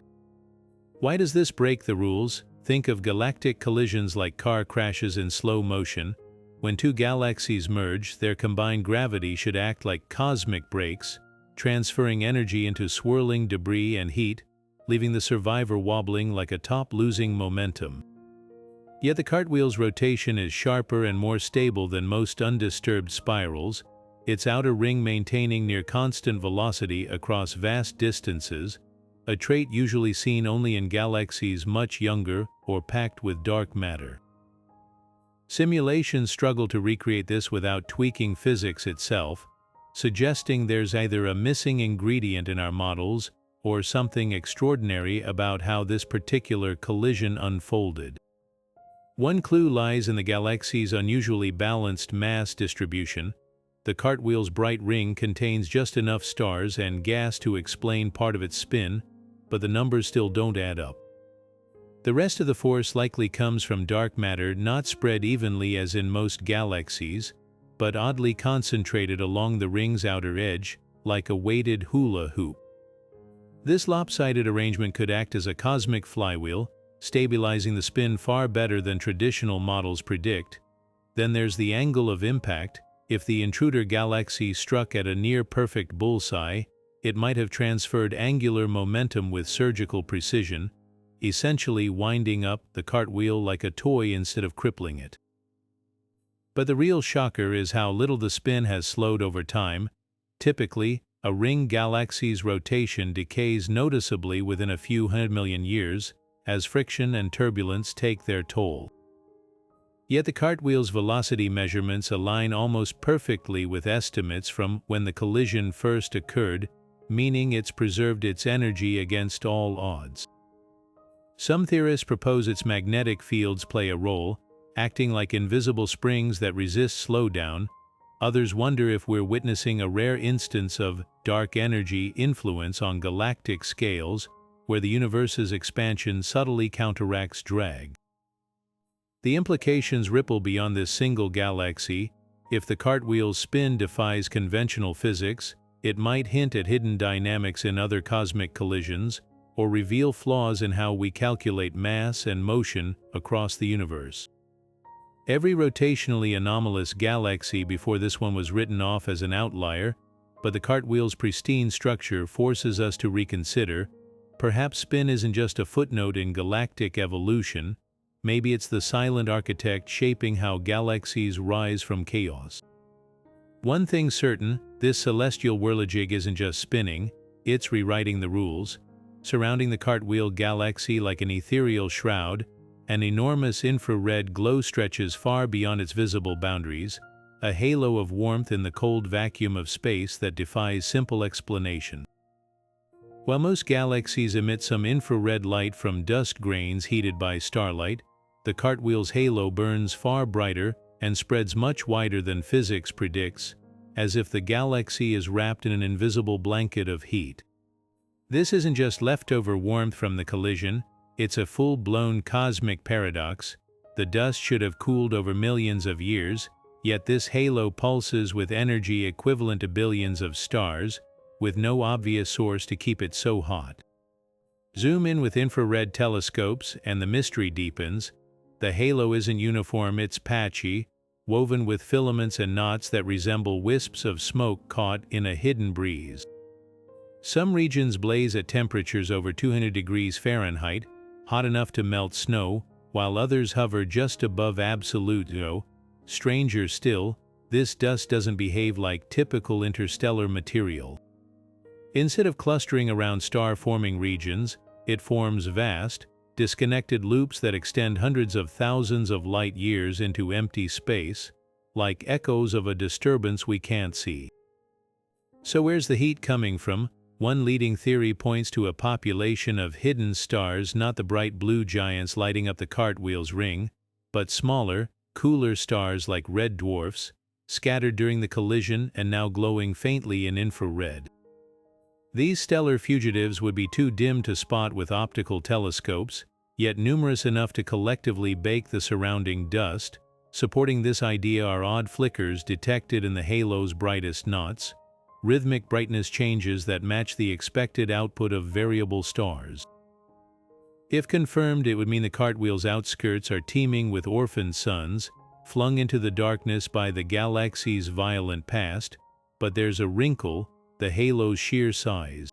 A: Why does this break the rules? Think of galactic collisions like car crashes in slow motion. When two galaxies merge, their combined gravity should act like cosmic brakes, transferring energy into swirling debris and heat, leaving the survivor wobbling like a top losing momentum. Yet the Cartwheel's rotation is sharper and more stable than most undisturbed spirals, its outer ring maintaining near constant velocity across vast distances, a trait usually seen only in galaxies much younger or packed with dark matter. Simulations struggle to recreate this without tweaking physics itself, suggesting there's either a missing ingredient in our models or something extraordinary about how this particular collision unfolded. One clue lies in the galaxy's unusually balanced mass distribution. The Cartwheel's bright ring contains just enough stars and gas to explain part of its spin, but the numbers still don't add up. The rest of the force likely comes from dark matter not spread evenly as in most galaxies, but oddly concentrated along the ring's outer edge, like a weighted hula hoop. This lopsided arrangement could act as a cosmic flywheel, stabilizing the spin far better than traditional models predict. Then there's the angle of impact. If the intruder galaxy struck at a near-perfect bullseye, it might have transferred angular momentum with surgical precision, essentially winding up the Cartwheel like a toy instead of crippling it. But the real shocker is how little the spin has slowed over time. Typically, a ring galaxy's rotation decays noticeably within a few 100 million years, as friction and turbulence take their toll. Yet the Cartwheel's velocity measurements align almost perfectly with estimates from when the collision first occurred, meaning it's preserved its energy against all odds. Some theorists propose its magnetic fields play a role, acting like invisible springs that resist slowdown. Others wonder if we're witnessing a rare instance of dark energy influence on galactic scales, where the universe's expansion subtly counteracts drag. The implications ripple beyond this single galaxy. If the cartwheel's spin defies conventional physics, it might hint at hidden dynamics in other cosmic collisions, or reveal flaws in how we calculate mass and motion across the universe. Every rotationally anomalous galaxy before this one was written off as an outlier, but the cartwheel's pristine structure forces us to reconsider. Perhaps spin isn't just a footnote in galactic evolution, maybe it's the silent architect shaping how galaxies rise from chaos. One thing's certain, this celestial whirligig isn't just spinning, it's rewriting the rules. Surrounding the Cartwheel Galaxy like an ethereal shroud, an enormous infrared glow stretches far beyond its visible boundaries, a halo of warmth in the cold vacuum of space that defies simple explanation. While most galaxies emit some infrared light from dust grains heated by starlight, the Cartwheel's halo burns far brighter and spreads much wider than physics predicts, as if the galaxy is wrapped in an invisible blanket of heat. This isn't just leftover warmth from the collision, it's a full-blown cosmic paradox. The dust should have cooled over millions of years, yet this halo pulses with energy equivalent to billions of stars, with no obvious source to keep it so hot. Zoom in with infrared telescopes and the mystery deepens. The halo isn't uniform, it's patchy, woven with filaments and knots that resemble wisps of smoke caught in a hidden breeze. Some regions blaze at temperatures over 200 degrees Fahrenheit, hot enough to melt snow, while others hover just above absolute zero. Stranger still, this dust doesn't behave like typical interstellar material. Instead of clustering around star-forming regions, it forms vast, disconnected loops that extend hundreds of thousands of light-years into empty space, like echoes of a disturbance we can't see. So where's the heat coming from? One leading theory points to a population of hidden stars, not the bright blue giants lighting up the Cartwheel's ring, but smaller, cooler stars like red dwarfs, scattered during the collision and now glowing faintly in infrared. These stellar fugitives would be too dim to spot with optical telescopes, yet numerous enough to collectively bake the surrounding dust. Supporting this idea are odd flickers detected in the halo's brightest knots, rhythmic brightness changes that match the expected output of variable stars. If confirmed, it would mean the Cartwheel's outskirts are teeming with orphaned suns, flung into the darkness by the galaxy's violent past, but there's a wrinkle: the halo's sheer size.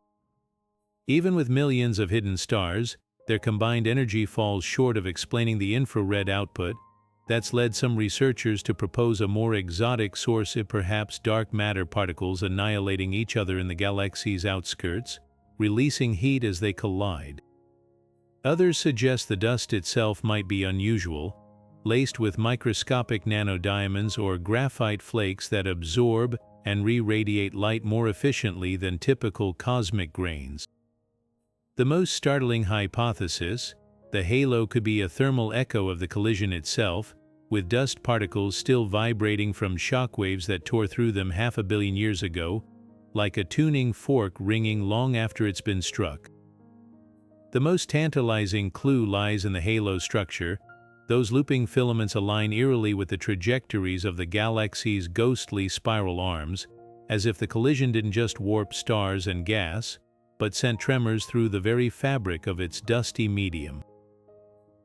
A: Even with millions of hidden stars, their combined energy falls short of explaining the infrared output. That's led some researchers to propose a more exotic source, if perhaps dark matter particles annihilating each other in the galaxy's outskirts, releasing heat as they collide. Others suggest the dust itself might be unusual, laced with microscopic nanodiamonds or graphite flakes that absorb and re-radiate light more efficiently than typical cosmic grains. The most startling hypothesis: the halo could be a thermal echo of the collision itself, with dust particles still vibrating from shockwaves that tore through them 500 million years ago, like a tuning fork ringing long after it's been struck. The most tantalizing clue lies in the halo structure. Those looping filaments align eerily with the trajectories of the galaxy's ghostly spiral arms, as if the collision didn't just warp stars and gas, but sent tremors through the very fabric of its dusty medium.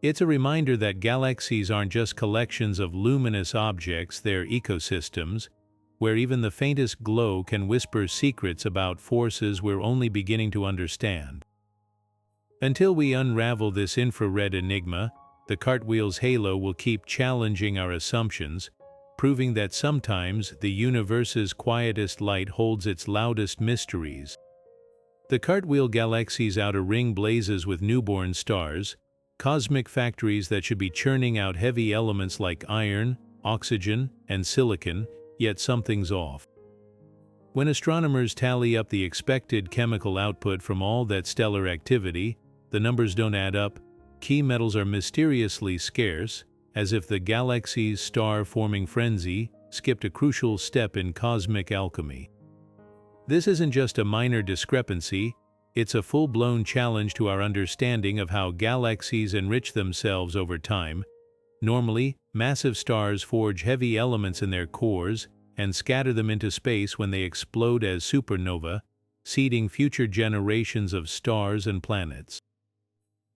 A: It's a reminder that galaxies aren't just collections of luminous objects, they're ecosystems, where even the faintest glow can whisper secrets about forces we're only beginning to understand. Until we unravel this infrared enigma, the Cartwheel's halo will keep challenging our assumptions, proving that sometimes the universe's quietest light holds its loudest mysteries. The Cartwheel Galaxy's outer ring blazes with newborn stars, cosmic factories that should be churning out heavy elements like iron, oxygen, and silicon, yet something's off. When astronomers tally up the expected chemical output from all that stellar activity, the numbers don't add up. Key metals are mysteriously scarce, as if the galaxy's star-forming frenzy skipped a crucial step in cosmic alchemy. This isn't just a minor discrepancy, it's a full-blown challenge to our understanding of how galaxies enrich themselves over time. Normally, massive stars forge heavy elements in their cores and scatter them into space when they explode as supernova, seeding future generations of stars and planets.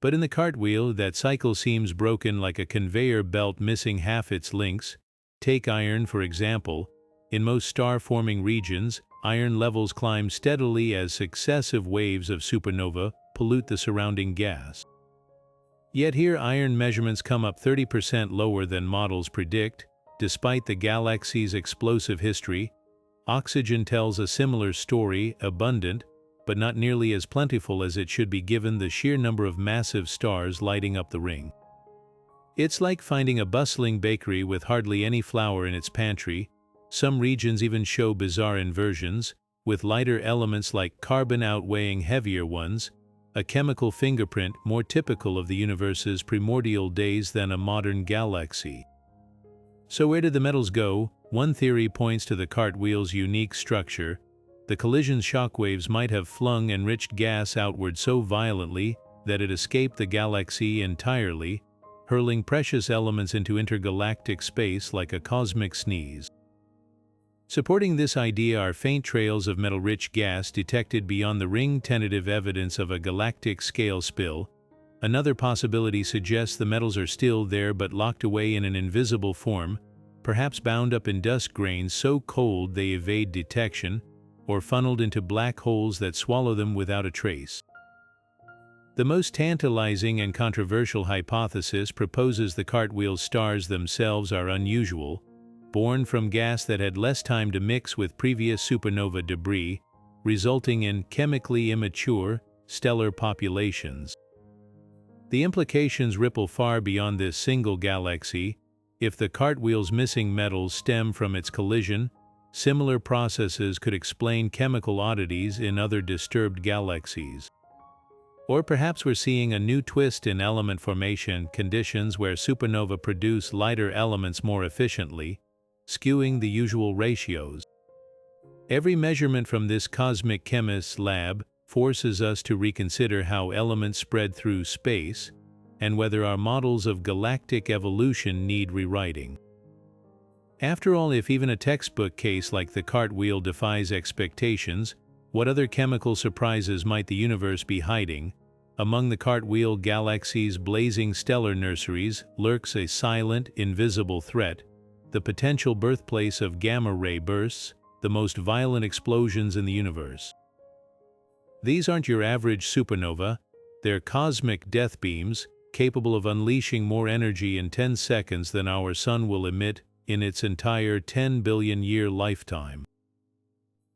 A: But in the cartwheel, that cycle seems broken like a conveyor belt missing half its links. Take iron, for example. In most star-forming regions, iron levels climb steadily as successive waves of supernova pollute the surrounding gas. Yet here iron measurements come up 30% lower than models predict. Despite the galaxy's explosive history, oxygen tells a similar story, abundant, but not nearly as plentiful as it should be given the sheer number of massive stars lighting up the ring. It's like finding a bustling bakery with hardly any flour in its pantry. Some regions even show bizarre inversions, with lighter elements like carbon outweighing heavier ones, a chemical fingerprint more typical of the universe's primordial days than a modern galaxy. So where did the metals go? One theory points to the cartwheel's unique structure. The collision's shockwaves might have flung enriched gas outward so violently that it escaped the galaxy entirely, hurling precious elements into intergalactic space like a cosmic sneeze. Supporting this idea are faint trails of metal-rich gas detected beyond the ring, tentative evidence of a galactic-scale spill. Another possibility suggests the metals are still there but locked away in an invisible form, perhaps bound up in dust grains so cold they evade detection, or funneled into black holes that swallow them without a trace. The most tantalizing and controversial hypothesis proposes the cartwheel stars themselves are unusual, born from gas that had less time to mix with previous supernova debris, resulting in chemically immature, stellar populations. The implications ripple far beyond this single galaxy. If the cartwheel's missing metals stem from its collision, similar processes could explain chemical oddities in other disturbed galaxies. Or perhaps we're seeing a new twist in element formation conditions where supernova produce lighter elements more efficiently, skewing the usual ratios. Every measurement from this cosmic chemist's lab forces us to reconsider how elements spread through space, and whether our models of galactic evolution need rewriting. After all, if even a textbook case like the cartwheel defies expectations, what other chemical surprises might the universe be hiding? Among the Cartwheel Galaxy's blazing stellar nurseries lurks a silent, invisible threat, the potential birthplace of gamma-ray bursts, the most violent explosions in the universe. These aren't your average supernova, they're cosmic death beams, capable of unleashing more energy in 10 seconds than our Sun will emit in its entire 10 billion-year lifetime.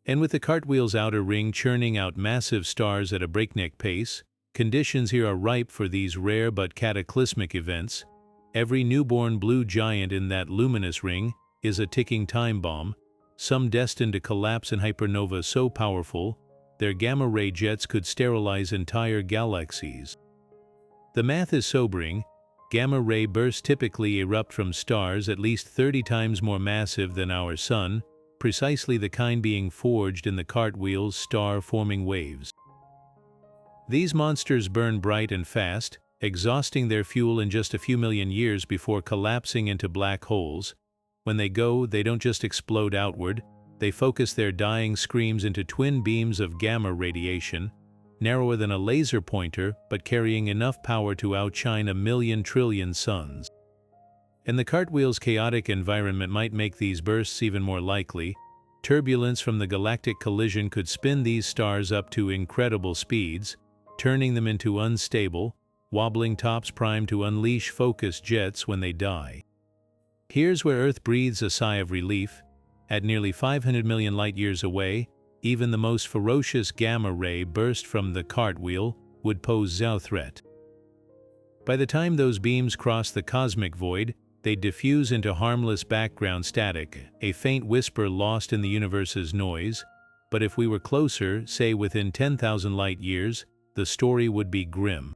A: And with the cartwheel's outer ring churning out massive stars at a breakneck pace, conditions here are ripe for these rare but cataclysmic events. Every newborn blue giant in that luminous ring is a ticking time bomb, some destined to collapse in hypernova so powerful, their gamma-ray jets could sterilize entire galaxies. The math is sobering. Gamma-ray bursts typically erupt from stars at least 30 times more massive than our Sun, precisely the kind being forged in the cartwheel's star-forming waves. These monsters burn bright and fast, exhausting their fuel in just a few million years before collapsing into black holes. When they go, they don't just explode outward, they focus their dying screams into twin beams of gamma radiation, narrower than a laser pointer but carrying enough power to outshine 1,000,000 trillion suns. And the cartwheel's chaotic environment might make these bursts even more likely. Turbulence from the galactic collision could spin these stars up to incredible speeds, turning them into unstable, wobbling tops primed to unleash focused jets when they die. Here's where Earth breathes a sigh of relief. At nearly 500 million light-years away, even the most ferocious gamma-ray burst from the cartwheel would pose zero threat. By the time those beams cross the cosmic void, they'd diffuse into harmless background static, a faint whisper lost in the universe's noise. But if we were closer, say within 10,000 light-years, the story would be grim.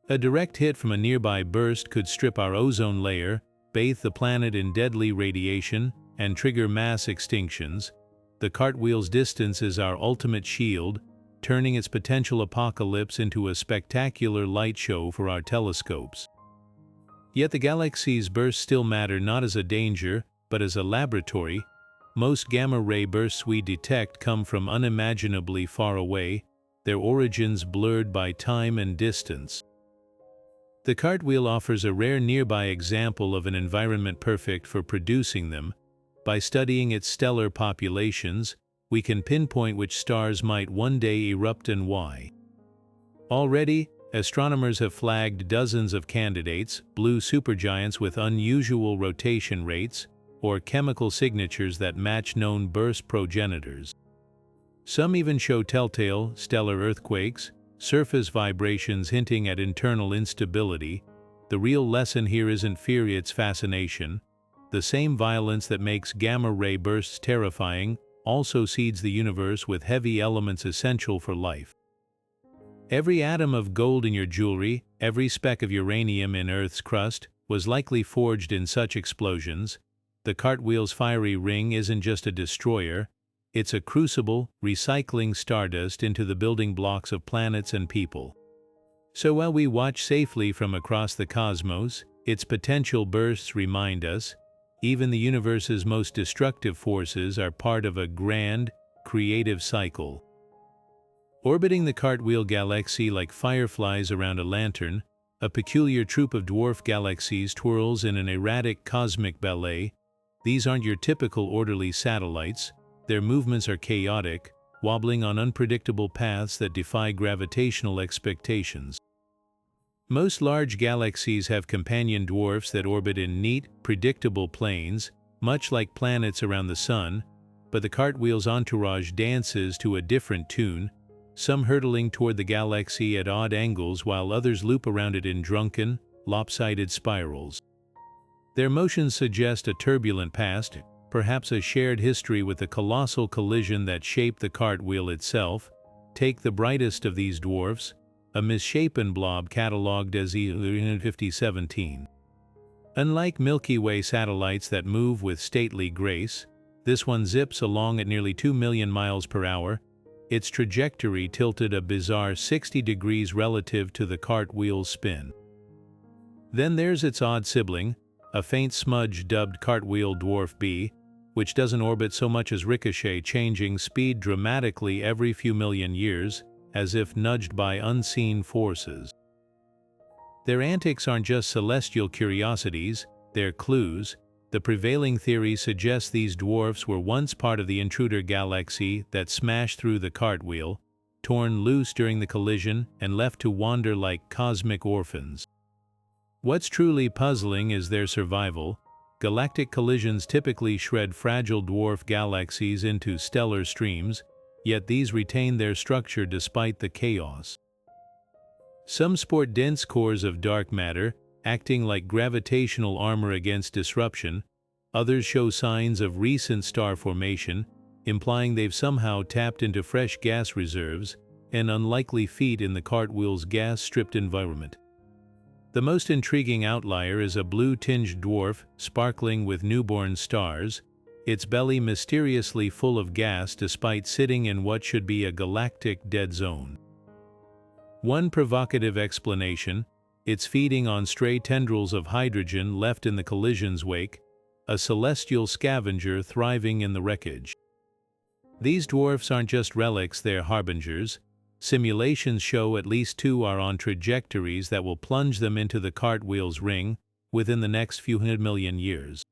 A: A direct hit from a nearby burst could strip our ozone layer, bathe the planet in deadly radiation, and trigger mass extinctions. The cartwheel's distance is our ultimate shield, turning its potential apocalypse into a spectacular light show for our telescopes. Yet the galaxy's bursts still matter not as a danger, but as a laboratory. Most gamma-ray bursts we detect come from unimaginably far away, their origins blurred by time and distance. The Cartwheel offers a rare nearby example of an environment perfect for producing them. By studying its stellar populations, we can pinpoint which stars might one day erupt and why. Already, astronomers have flagged dozens of candidates, blue supergiants with unusual rotation rates, or chemical signatures that match known burst progenitors. Some even show telltale stellar earthquakes, surface vibrations hinting at internal instability. The real lesson here isn't fear, it's fascination. The same violence that makes gamma-ray bursts terrifying also seeds the universe with heavy elements essential for life. Every atom of gold in your jewelry, every speck of uranium in Earth's crust, was likely forged in such explosions. The Cartwheel's fiery ring isn't just a destroyer, it's a crucible, recycling stardust into the building blocks of planets and people. So while we watch safely from across the cosmos, its potential bursts remind us, even the universe's most destructive forces are part of a grand, creative cycle. Orbiting the Cartwheel Galaxy like fireflies around a lantern, a peculiar troop of dwarf galaxies twirls in an erratic cosmic ballet. These aren't your typical orderly satellites. Their movements are chaotic, wobbling on unpredictable paths that defy gravitational expectations. Most large galaxies have companion dwarfs that orbit in neat, predictable planes, much like planets around the Sun, but the Cartwheel's entourage dances to a different tune, some hurtling toward the galaxy at odd angles while others loop around it in drunken, lopsided spirals. Their motions suggest a turbulent past, perhaps a shared history with the colossal collision that shaped the Cartwheel itself. Take the brightest of these dwarfs, a misshapen blob catalogued as E5017. Unlike Milky Way satellites that move with stately grace, this one zips along at nearly 2 million miles per hour, its trajectory tilted a bizarre 60 degrees relative to the Cartwheel's spin. Then there's its odd sibling, a faint smudge dubbed Cartwheel Dwarf B, which doesn't orbit so much as ricochet, changing speed dramatically every few million years, as if nudged by unseen forces. Their antics aren't just celestial curiosities, they're clues. The prevailing theory suggests these dwarfs were once part of the intruder galaxy that smashed through the Cartwheel, torn loose during the collision and left to wander like cosmic orphans. What's truly puzzling is their survival. Galactic collisions typically shred fragile dwarf galaxies into stellar streams, yet these retain their structure despite the chaos. Some sport dense cores of dark matter, acting like gravitational armor against disruption. Others show signs of recent star formation, implying they've somehow tapped into fresh gas reserves, an unlikely feat in the Cartwheel's gas-stripped environment. The most intriguing outlier is a blue-tinged dwarf sparkling with newborn stars, its belly mysteriously full of gas despite sitting in what should be a galactic dead zone. One provocative explanation: it's feeding on stray tendrils of hydrogen left in the collision's wake, a celestial scavenger thriving in the wreckage. These dwarfs aren't just relics, they're harbingers. Simulations show at least two are on trajectories that will plunge them into the Cartwheel's ring within the next few hundred million years.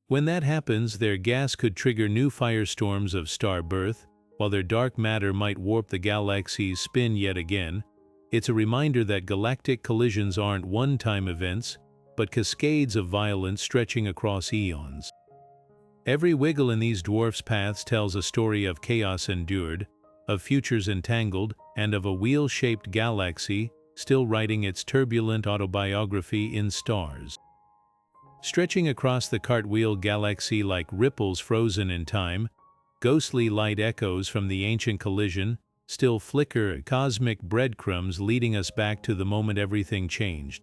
A: When that happens, their gas could trigger new firestorms of star birth, while their dark matter might warp the galaxy's spin yet again. It's a reminder that galactic collisions aren't one-time events, but cascades of violence stretching across eons. Every wiggle in these dwarfs' paths tells a story of chaos endured, of futures entangled, and of a wheel-shaped galaxy still writing its turbulent autobiography in stars. Stretching across the Cartwheel Galaxy like ripples frozen in time, ghostly light echoes from the ancient collision still flicker, cosmic breadcrumbs leading us back to the moment everything changed.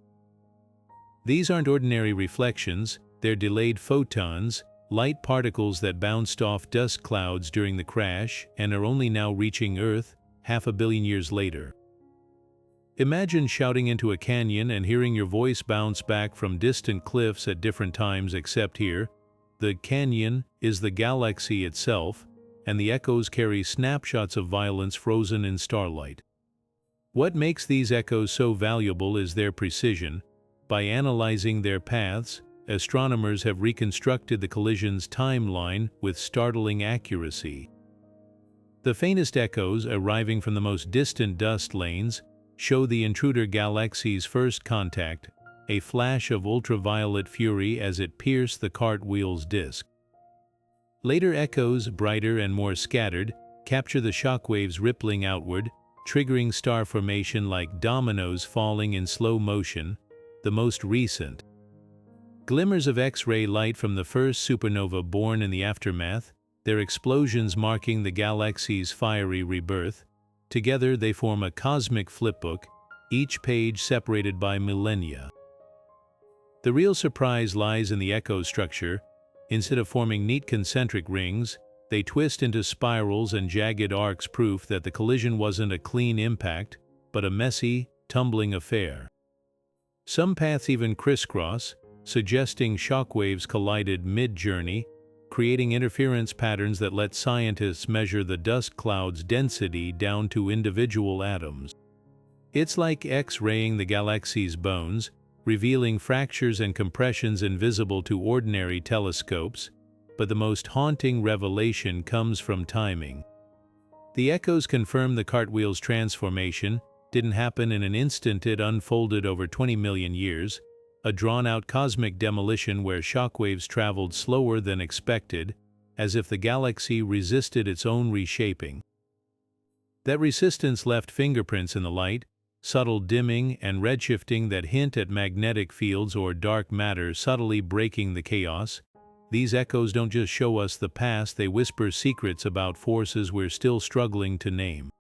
A: These aren't ordinary reflections, they're delayed photons, light particles that bounced off dust clouds during the crash and are only now reaching Earth 500 million years later. Imagine shouting into a canyon and hearing your voice bounce back from distant cliffs at different times, except here, the canyon is the galaxy itself, and the echoes carry snapshots of violence frozen in starlight. What makes these echoes so valuable is their precision. By analyzing their paths, astronomers have reconstructed the collision's timeline with startling accuracy. The faintest echoes, arriving from the most distant dust lanes, show the intruder galaxy's first contact, a flash of ultraviolet fury as it pierced the Cartwheel's disk. Later echoes, brighter and more scattered, capture the shockwaves rippling outward, triggering star formation like dominoes falling in slow motion. The most recent glimmers of X-ray light from the first supernova born in the aftermath, their explosions marking the galaxy's fiery rebirth. Together they form a cosmic flipbook, each page separated by millennia. The real surprise lies in the echo structure. Instead of forming neat concentric rings, they twist into spirals and jagged arcs, proof that the collision wasn't a clean impact, but a messy, tumbling affair. Some paths even crisscross, suggesting shockwaves collided mid-journey, creating interference patterns that let scientists measure the dust cloud's density down to individual atoms. It's like X-raying the galaxy's bones, revealing fractures and compressions invisible to ordinary telescopes, but the most haunting revelation comes from timing. The echoes confirm the Cartwheel's transformation didn't happen in an instant. It unfolded over 20 million years, a drawn-out cosmic demolition where shockwaves traveled slower than expected, as if the galaxy resisted its own reshaping. That resistance left fingerprints in the light, subtle dimming and redshifting that hint at magnetic fields or dark matter subtly breaking the chaos. These echoes don't just show us the past, they whisper secrets about forces we're still struggling to name.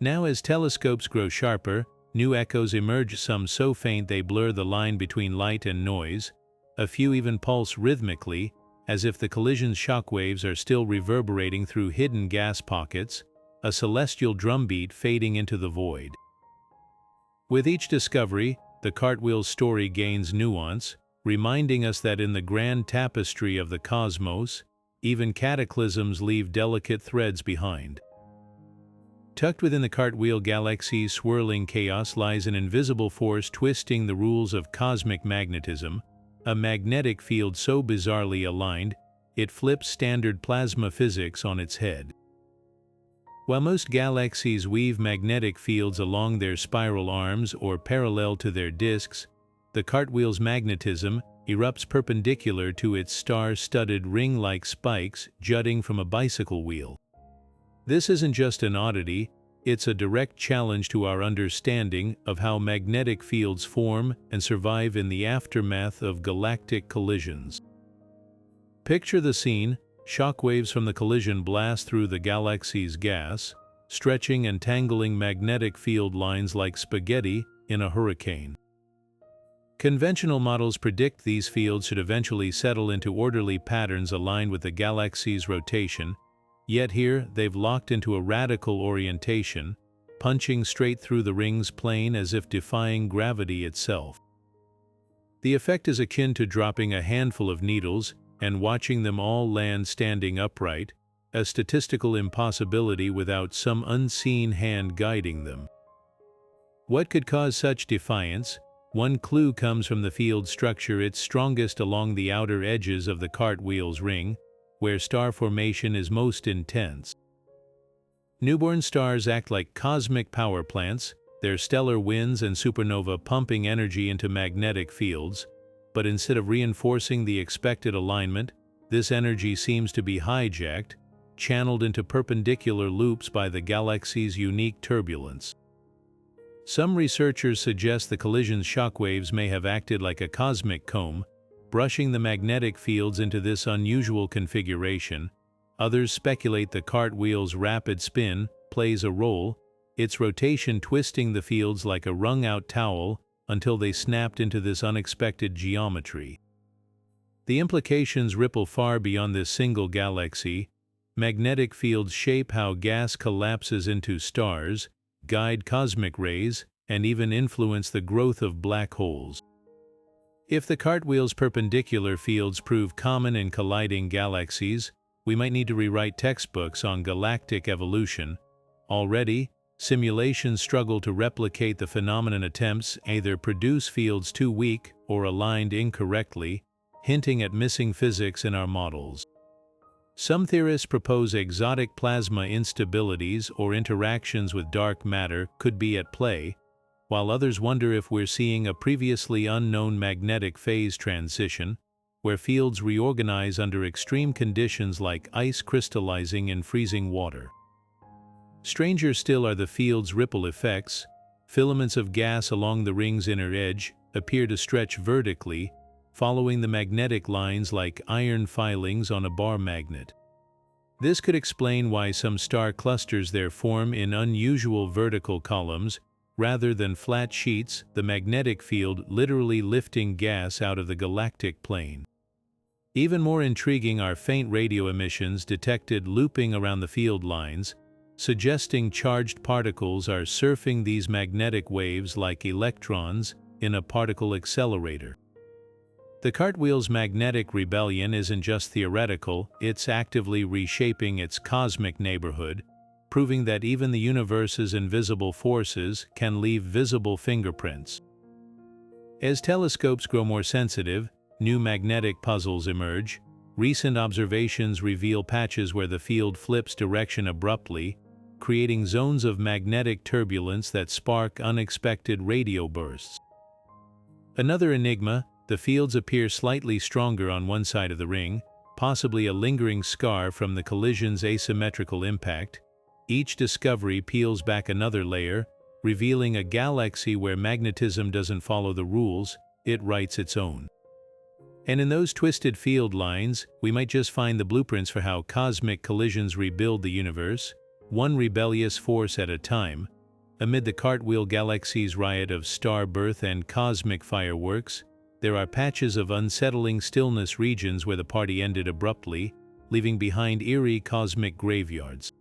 A: Now, as telescopes grow sharper, new echoes emerge, some so faint they blur the line between light and noise. A few even pulse rhythmically, as if the collision's shockwaves are still reverberating through hidden gas pockets, a celestial drumbeat fading into the void. With each discovery, the Cartwheel's story gains nuance, reminding us that in the grand tapestry of the cosmos, even cataclysms leave delicate threads behind. Tucked within the Cartwheel Galaxy's swirling chaos lies an invisible force twisting the rules of cosmic magnetism, a magnetic field so bizarrely aligned, it flips standard plasma physics on its head. While most galaxies weave magnetic fields along their spiral arms or parallel to their disks, the Cartwheel's magnetism erupts perpendicular to its star-studded ring-like spikes jutting from a bicycle wheel. This isn't just an oddity, it's a direct challenge to our understanding of how magnetic fields form and survive in the aftermath of galactic collisions. Picture the scene: shockwaves from the collision blast through the galaxy's gas, stretching and tangling magnetic field lines like spaghetti in a hurricane. Conventional models predict these fields should eventually settle into orderly patterns aligned with the galaxy's rotation. Yet here, they've locked into a radical orientation, punching straight through the ring's plane as if defying gravity itself. The effect is akin to dropping a handful of needles and watching them all land standing upright, a statistical impossibility without some unseen hand guiding them. What could cause such defiance? One clue comes from the field structure. It's strongest along the outer edges of the Cartwheel's ring, where star formation is most intense. Newborn stars act like cosmic power plants, their stellar winds and supernova pumping energy into magnetic fields, but instead of reinforcing the expected alignment, this energy seems to be hijacked, channeled into perpendicular loops by the galaxy's unique turbulence. Some researchers suggest the collision's shockwaves may have acted like a cosmic comb, brushing the magnetic fields into this unusual configuration. Others speculate the Cartwheel's rapid spin plays a role, its rotation twisting the fields like a wrung-out towel until they snapped into this unexpected geometry. The implications ripple far beyond this single galaxy. Magnetic fields shape how gas collapses into stars, guide cosmic rays, and even influence the growth of black holes. If the cartwheel's perpendicular fields prove common in colliding galaxies, we might need to rewrite textbooks on galactic evolution. Already, simulations struggle to replicate the phenomenon. Attempts either produce fields too weak or aligned incorrectly, hinting at missing physics in our models. Some theorists propose exotic plasma instabilities or interactions with dark matter could be at play, while others wonder if we're seeing a previously unknown magnetic phase transition, where fields reorganize under extreme conditions like ice crystallizing in freezing water. Stranger still are the field's ripple effects. Filaments of gas along the ring's inner edge appear to stretch vertically, following the magnetic lines like iron filings on a bar magnet. This could explain why some star clusters there form in unusual vertical columns, rather than flat sheets, the magnetic field literally lifting gas out of the galactic plane. Even more intriguing are faint radio emissions detected looping around the field lines, suggesting charged particles are surfing these magnetic waves like electrons in a particle accelerator. The cartwheel's magnetic rebellion isn't just theoretical, it's actively reshaping its cosmic neighborhood, proving that even the universe's invisible forces can leave visible fingerprints. As telescopes grow more sensitive, new magnetic puzzles emerge. Recent observations reveal patches where the field flips direction abruptly, creating zones of magnetic turbulence that spark unexpected radio bursts. Another enigma, the fields appear slightly stronger on one side of the ring, possibly a lingering scar from the collision's asymmetrical impact. Each discovery peels back another layer, revealing a galaxy where magnetism doesn't follow the rules, it writes its own. And in those twisted field lines, we might just find the blueprints for how cosmic collisions rebuild the universe, one rebellious force at a time. Amid the Cartwheel Galaxy's riot of star birth and cosmic fireworks, there are patches of unsettling stillness, regions where the party ended abruptly, leaving behind eerie cosmic graveyards.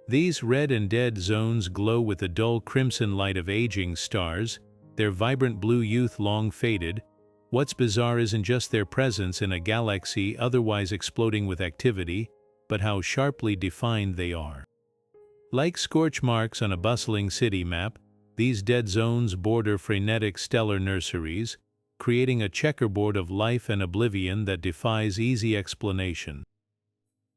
A: These red and dead zones glow with the dull crimson light of aging stars, their vibrant blue youth long faded. What's bizarre isn't just their presence in a galaxy otherwise exploding with activity, but how sharply defined they are. Like scorch marks on a bustling city map, these dead zones border frenetic stellar nurseries, creating a checkerboard of life and oblivion that defies easy explanation.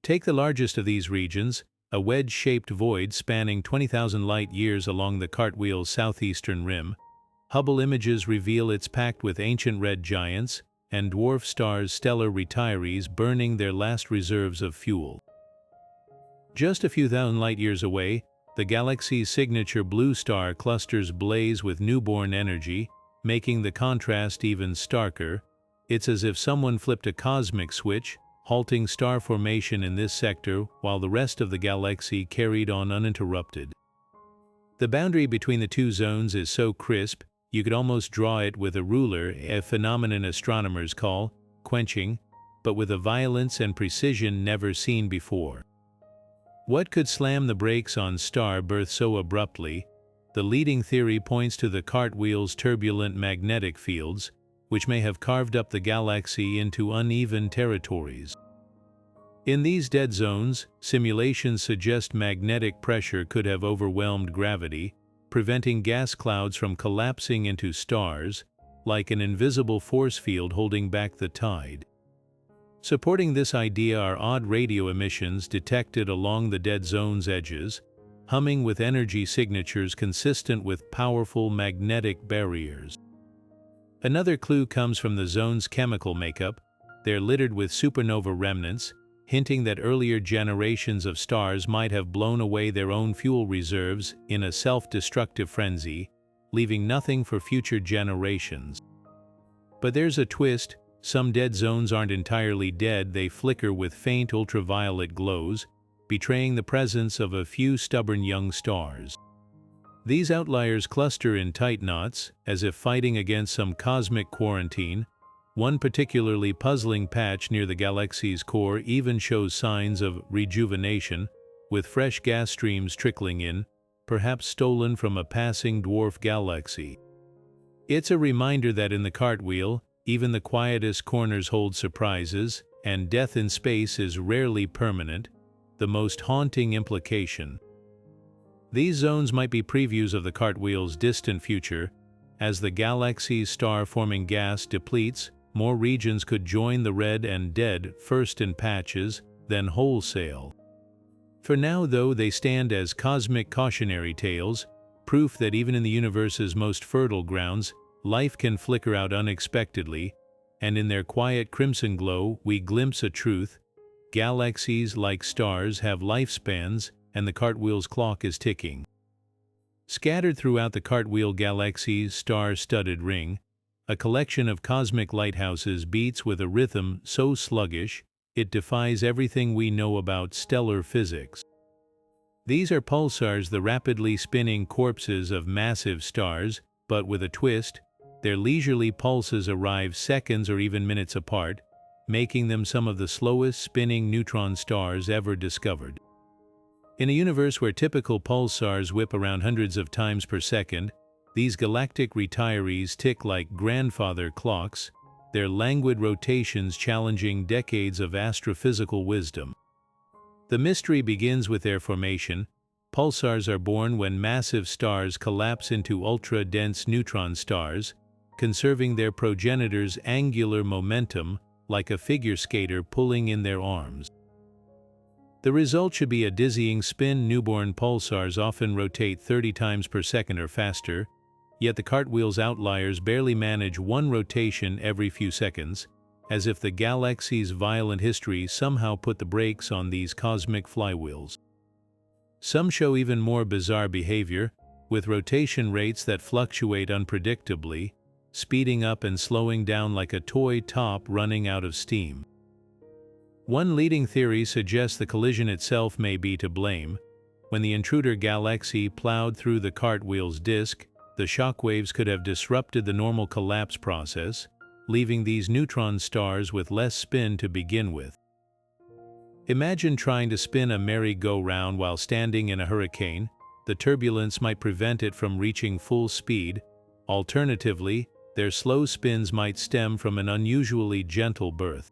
A: Take the largest of these regions, a wedge-shaped void spanning 20,000 light-years along the Cartwheel's southeastern rim. Hubble images reveal it's packed with ancient red giants and dwarf stars, stellar retirees burning their last reserves of fuel. Just a few thousand light-years away, the galaxy's signature blue star clusters blaze with newborn energy, making the contrast even starker. It's as if someone flipped a cosmic switch, halting star formation in this sector while the rest of the galaxy carried on uninterrupted. The boundary between the two zones is so crisp, you could almost draw it with a ruler, a phenomenon astronomers call quenching, but with a violence and precision never seen before. What could slam the brakes on star birth so abruptly? The leading theory points to the Cartwheel's turbulent magnetic fields, which may have carved up the galaxy into uneven territories. In these dead zones, simulations suggest magnetic pressure could have overwhelmed gravity, preventing gas clouds from collapsing into stars, like an invisible force field holding back the tide. Supporting this idea are odd radio emissions detected along the dead zone's edges, humming with energy signatures consistent with powerful magnetic barriers. Another clue comes from the zone's chemical makeup. They're littered with supernova remnants, hinting that earlier generations of stars might have blown away their own fuel reserves in a self-destructive frenzy, leaving nothing for future generations. But there's a twist. Some dead zones aren't entirely dead, they flicker with faint ultraviolet glows, betraying the presence of a few stubborn young stars. These outliers cluster in tight knots, as if fighting against some cosmic quarantine. One particularly puzzling patch near the galaxy's core even shows signs of rejuvenation, with fresh gas streams trickling in, perhaps stolen from a passing dwarf galaxy. It's a reminder that in the cartwheel, even the quietest corners hold surprises, and death in space is rarely permanent, the most haunting implication. These zones might be previews of the cartwheel's distant future. As the galaxy's star-forming gas depletes, more regions could join the red and dead, first in patches, then wholesale. For now, though, they stand as cosmic cautionary tales, proof that even in the universe's most fertile grounds, life can flicker out unexpectedly, and in their quiet crimson glow we glimpse a truth: galaxies, like stars, have lifespans, and the cartwheel's clock is ticking. Scattered throughout the Cartwheel Galaxy's star-studded ring, a collection of cosmic lighthouses beats with a rhythm so sluggish it defies everything we know about stellar physics. These are pulsars, the rapidly spinning corpses of massive stars, but with a twist. Their leisurely pulses arrive seconds or even minutes apart, making them some of the slowest spinning neutron stars ever discovered. In a universe where typical pulsars whip around hundreds of times per second, these galactic retirees tick like grandfather clocks, their languid rotations challenging decades of astrophysical wisdom. The mystery begins with their formation. Pulsars are born when massive stars collapse into ultra-dense neutron stars, conserving their progenitors' angular momentum like a figure skater pulling in their arms. The result should be a dizzying spin. Newborn pulsars often rotate 30 times per second or faster, yet the cartwheel's outliers barely manage one rotation every few seconds, as if the galaxy's violent history somehow put the brakes on these cosmic flywheels. Some show even more bizarre behavior, with rotation rates that fluctuate unpredictably, speeding up and slowing down like a toy top running out of steam. One leading theory suggests the collision itself may be to blame. When the intruder galaxy plowed through the cartwheel's disk, the shockwaves could have disrupted the normal collapse process, leaving these neutron stars with less spin to begin with. Imagine trying to spin a merry-go-round while standing in a hurricane. The turbulence might prevent it from reaching full speed. Alternatively, their slow spins might stem from an unusually gentle birth.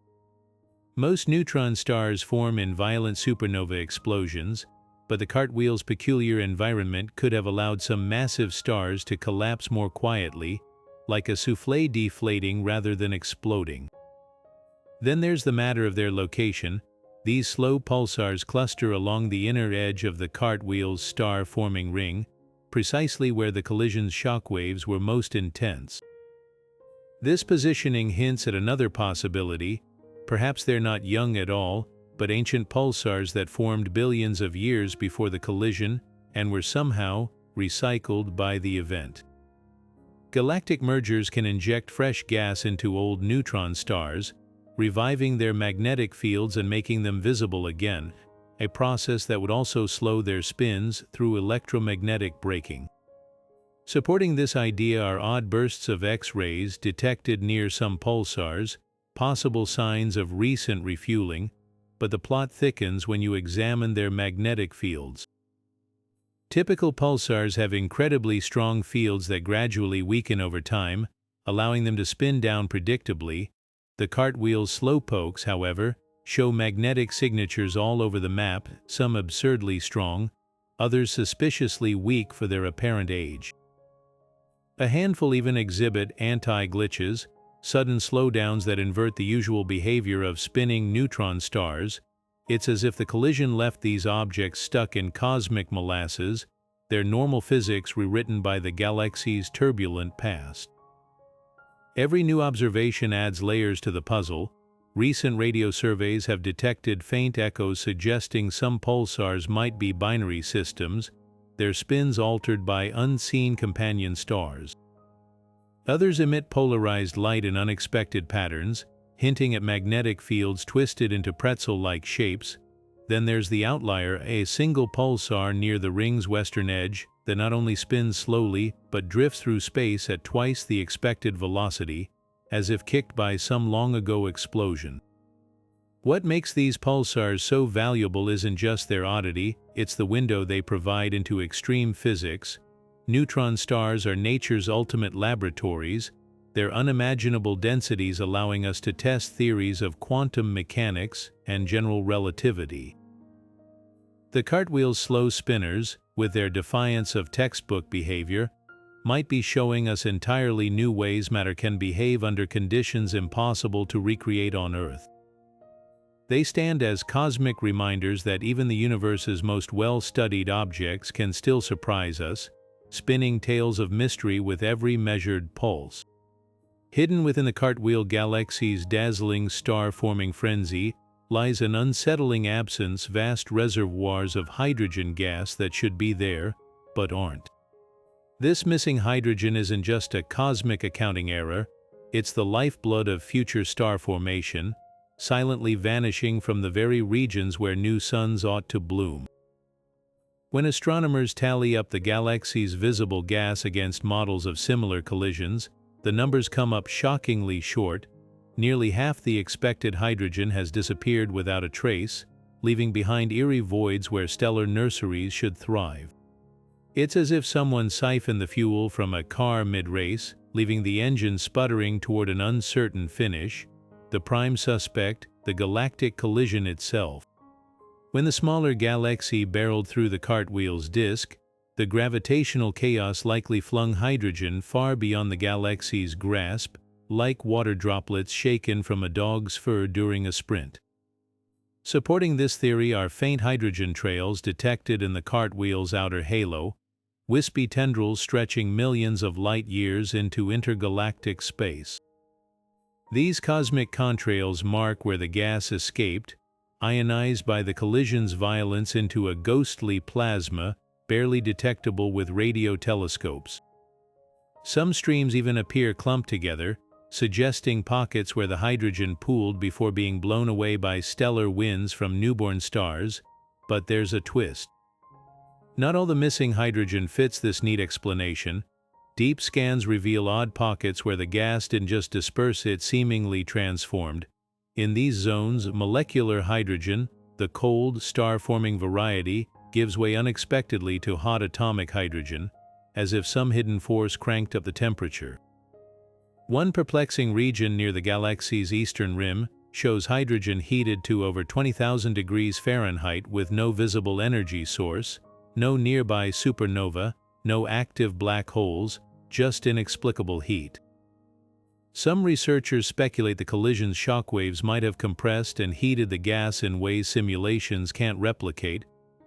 A: Most neutron stars form in violent supernova explosions, but the cartwheel's peculiar environment could have allowed some massive stars to collapse more quietly, like a soufflé deflating rather than exploding. Then there's the matter of their location. These slow pulsars cluster along the inner edge of the cartwheel's star-forming ring, precisely where the collision's shockwaves were most intense. This positioning hints at another possibility. Perhaps they're not young at all, but ancient pulsars that formed billions of years before the collision and were somehow recycled by the event. Galactic mergers can inject fresh gas into old neutron stars, reviving their magnetic fields and making them visible again, a process that would also slow their spins through electromagnetic braking. Supporting this idea are odd bursts of X-rays detected near some pulsars, possible signs of recent refueling, but the plot thickens when you examine their magnetic fields. Typical pulsars have incredibly strong fields that gradually weaken over time, allowing them to spin down predictably. The cartwheel's slowpokes, however, show magnetic signatures all over the map, some absurdly strong, others suspiciously weak for their apparent age. A handful even exhibit anti-glitches, sudden slowdowns that invert the usual behavior of spinning neutron stars. It's as if the collision left these objects stuck in cosmic molasses, their normal physics rewritten by the galaxy's turbulent past. Every new observation adds layers to the puzzle. Recent radio surveys have detected faint echoes suggesting some pulsars might be binary systems, their spins altered by unseen companion stars. Others emit polarized light in unexpected patterns, hinting at magnetic fields twisted into pretzel-like shapes. Then there's the outlier, a single pulsar near the ring's western edge that not only spins slowly but drifts through space at twice the expected velocity, as if kicked by some long-ago explosion. What makes these pulsars so valuable isn't just their oddity, it's the window they provide into extreme physics. Neutron stars are nature's ultimate laboratories, their unimaginable densities allowing us to test theories of quantum mechanics and general relativity. The Cartwheel's slow spinners, with their defiance of textbook behavior, might be showing us entirely new ways matter can behave under conditions impossible to recreate on Earth. They stand as cosmic reminders that even the universe's most well-studied objects can still surprise us, spinning tales of mystery with every measured pulse. Hidden within the Cartwheel Galaxy's dazzling star-forming frenzy lies an unsettling absence, vast reservoirs of hydrogen gas that should be there, but aren't. This missing hydrogen isn't just a cosmic accounting error, it's the lifeblood of future star formation, silently vanishing from the very regions where new suns ought to bloom. When astronomers tally up the galaxy's visible gas against models of similar collisions, the numbers come up shockingly short. Nearly half the expected hydrogen has disappeared without a trace, leaving behind eerie voids where stellar nurseries should thrive. It's as if someone siphoned the fuel from a car mid-race, leaving the engine sputtering toward an uncertain finish, the prime suspect, the galactic collision itself. When the smaller galaxy barreled through the Cartwheel's disk, the gravitational chaos likely flung hydrogen far beyond the galaxy's grasp, like water droplets shaken from a dog's fur during a sprint. Supporting this theory are faint hydrogen trails detected in the Cartwheel's outer halo, wispy tendrils stretching millions of light-years into intergalactic space. These cosmic contrails mark where the gas escaped, ionized by the collision's violence into a ghostly plasma, barely detectable with radio telescopes. Some streams even appear clumped together, suggesting pockets where the hydrogen pooled before being blown away by stellar winds from newborn stars, but there's a twist. Not all the missing hydrogen fits this neat explanation. Deep scans reveal odd pockets where the gas didn't just disperse, it seemingly transformed. In these zones, molecular hydrogen, the cold, star-forming variety, gives way unexpectedly to hot atomic hydrogen, as if some hidden force cranked up the temperature. One perplexing region near the galaxy's eastern rim shows hydrogen heated to over 20,000 degrees Fahrenheit with no visible energy source, no nearby supernova, no active black holes, just inexplicable heat. Some researchers speculate the collision's shockwaves might have compressed and heated the gas in ways simulations can't replicate,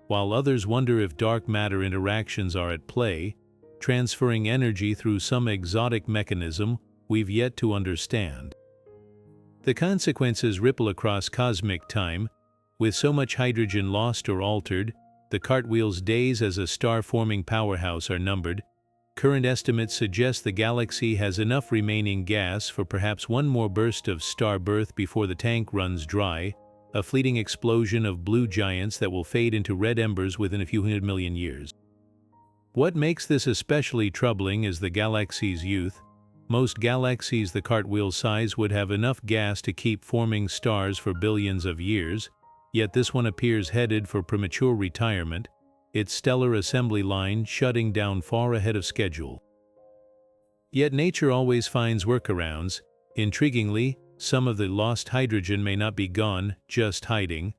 A: while others wonder if dark matter interactions are at play, transferring energy through some exotic mechanism we've yet to understand. The consequences ripple across cosmic time. With so much hydrogen lost or altered, the Cartwheel's days as a star-forming powerhouse are numbered. Current estimates suggest the galaxy has enough remaining gas for perhaps one more burst of star birth before the tank runs dry, a fleeting explosion of blue giants that will fade into red embers within a few hundred million years. What makes this especially troubling is the galaxy's youth. Most galaxies the Cartwheel's size would have enough gas to keep forming stars for billions of years, yet this one appears headed for premature retirement, its stellar assembly line shutting down far ahead of schedule. Yet nature always finds workarounds. Intriguingly, some of the lost hydrogen may not be gone, just hiding.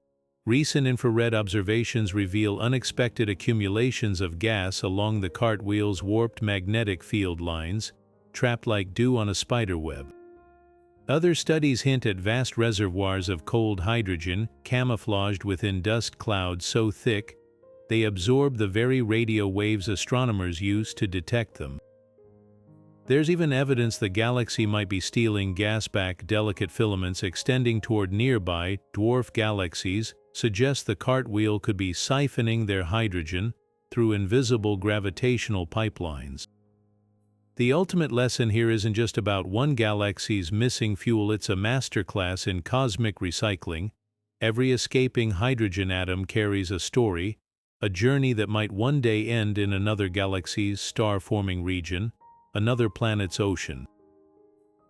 A: Recent infrared observations reveal unexpected accumulations of gas along the Cartwheel's warped magnetic field lines, trapped like dew on a spider web. Other studies hint at vast reservoirs of cold hydrogen camouflaged within dust clouds so thick they absorb the very radio waves astronomers use to detect them. There's even evidence the galaxy might be stealing gas back. Delicate filaments extending toward nearby dwarf galaxies suggest the Cartwheel could be siphoning their hydrogen through invisible gravitational pipelines. The ultimate lesson here isn't just about one galaxy's missing fuel, it's a masterclass in cosmic recycling. Every escaping hydrogen atom carries a story, a journey that might one day end in another galaxy's star-forming region, another planet's ocean.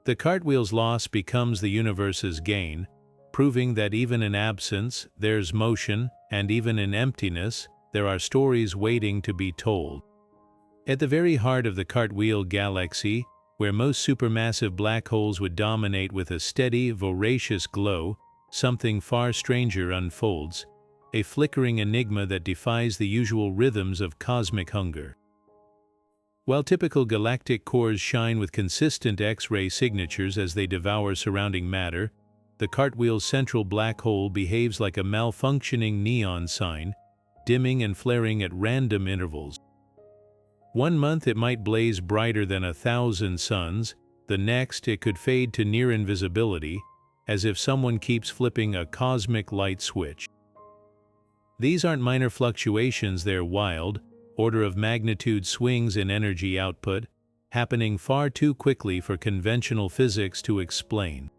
A: The Cartwheel's loss becomes the universe's gain, proving that even in absence, there's motion, and even in emptiness, there are stories waiting to be told. At the very heart of the Cartwheel Galaxy, where most supermassive black holes would dominate with a steady, voracious glow, something far stranger unfolds, a flickering enigma that defies the usual rhythms of cosmic hunger. While typical galactic cores shine with consistent X-ray signatures as they devour surrounding matter, the Cartwheel's central black hole behaves like a malfunctioning neon sign, dimming and flaring at random intervals. One month it might blaze brighter than 1,000 suns, the next it could fade to near invisibility, as if someone keeps flipping a cosmic light switch. These aren't minor fluctuations, they're wild, order-of-magnitude swings in energy output, happening far too quickly for conventional physics to explain.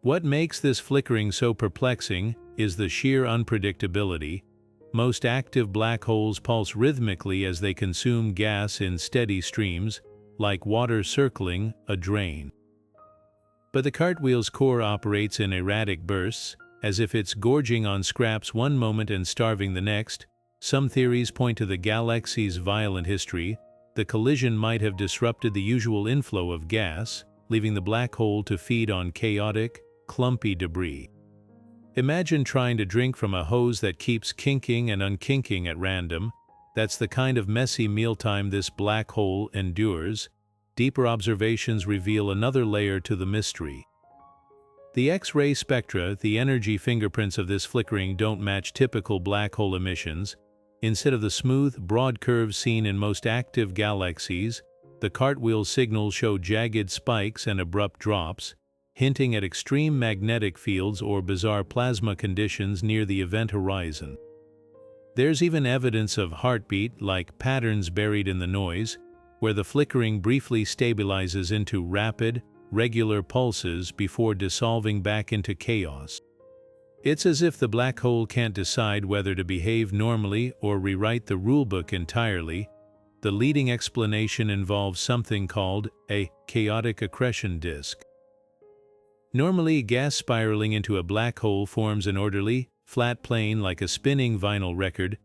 A: What makes this flickering so perplexing is the sheer unpredictability. Most active black holes pulse rhythmically as they consume gas in steady streams, like water circling a drain. But the Cartwheel's core operates in erratic bursts, as if it's gorging on scraps one moment and starving the next. Some theories point to the galaxy's violent history. The collision might have disrupted the usual inflow of gas, leaving the black hole to feed on chaotic, clumpy debris. Imagine trying to drink from a hose that keeps kinking and unkinking at random. That's the kind of messy mealtime this black hole endures. Deeper observations reveal another layer to the mystery. The X-ray spectra, the energy fingerprints of this flickering, don't match typical black hole emissions. Instead of the smooth, broad curves seen in most active galaxies, the Cartwheel signals show jagged spikes and abrupt drops, hinting at extreme magnetic fields or bizarre plasma conditions near the event horizon. There's even evidence of heartbeat, like patterns buried in the noise, where the flickering briefly stabilizes into rapid, regular pulses before dissolving back into chaos. It's as if the black hole can't decide whether to behave normally or rewrite the rulebook entirely. The leading explanation involves something called a chaotic accretion disk. Normally, gas spiraling into a black hole forms an orderly, flat plane like a spinning vinyl record,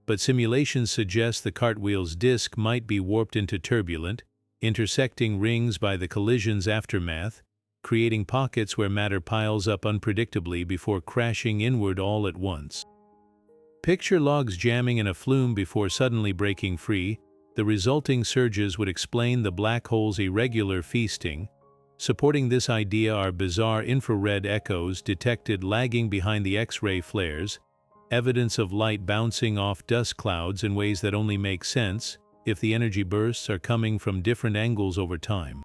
A: but simulations suggest the Cartwheel's disk might be warped into turbulent, intersecting rings by the collision's aftermath, creating pockets where matter piles up unpredictably before crashing inward all at once. Picture logs jamming in a flume before suddenly breaking free. The resulting surges would explain the black hole's irregular feasting. Supporting this idea are bizarre infrared echoes detected lagging behind the X-ray flares, evidence of light bouncing off dust clouds in ways that only make sense if the energy bursts are coming from different angles over time.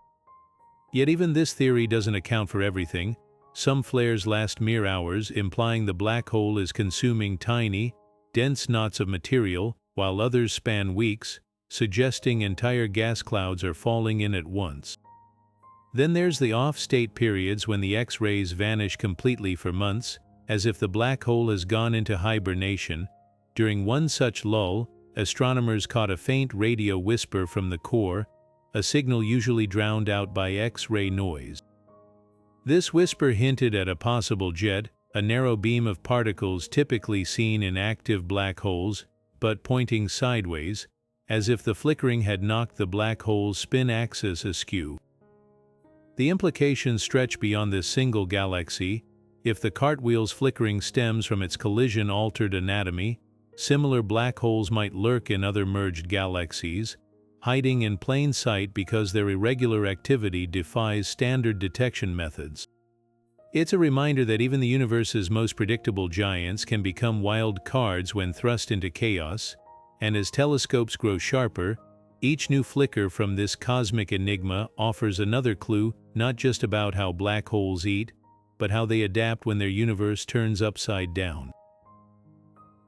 A: Yet even this theory doesn't account for everything. Some flares last mere hours, implying the black hole is consuming tiny, dense knots of material, while others span weeks, suggesting entire gas clouds are falling in at once. Then there's the off-state periods when the X-rays vanish completely for months, as if the black hole has gone into hibernation. During one such lull, astronomers caught a faint radio whisper from the core, a signal usually drowned out by X-ray noise. This whisper hinted at a possible jet, a narrow beam of particles typically seen in active black holes, but pointing sideways, as if the flickering had knocked the black hole's spin axis askew. The implications stretch beyond this single galaxy. If the Cartwheel's flickering stems from its collision-altered anatomy, similar black holes might lurk in other merged galaxies, hiding in plain sight because their irregular activity defies standard detection methods. It's a reminder that even the universe's most predictable giants can become wild cards when thrust into chaos, and as telescopes grow sharper, each new flicker from this cosmic enigma offers another clue, not just about how black holes eat, but how they adapt when their universe turns upside down.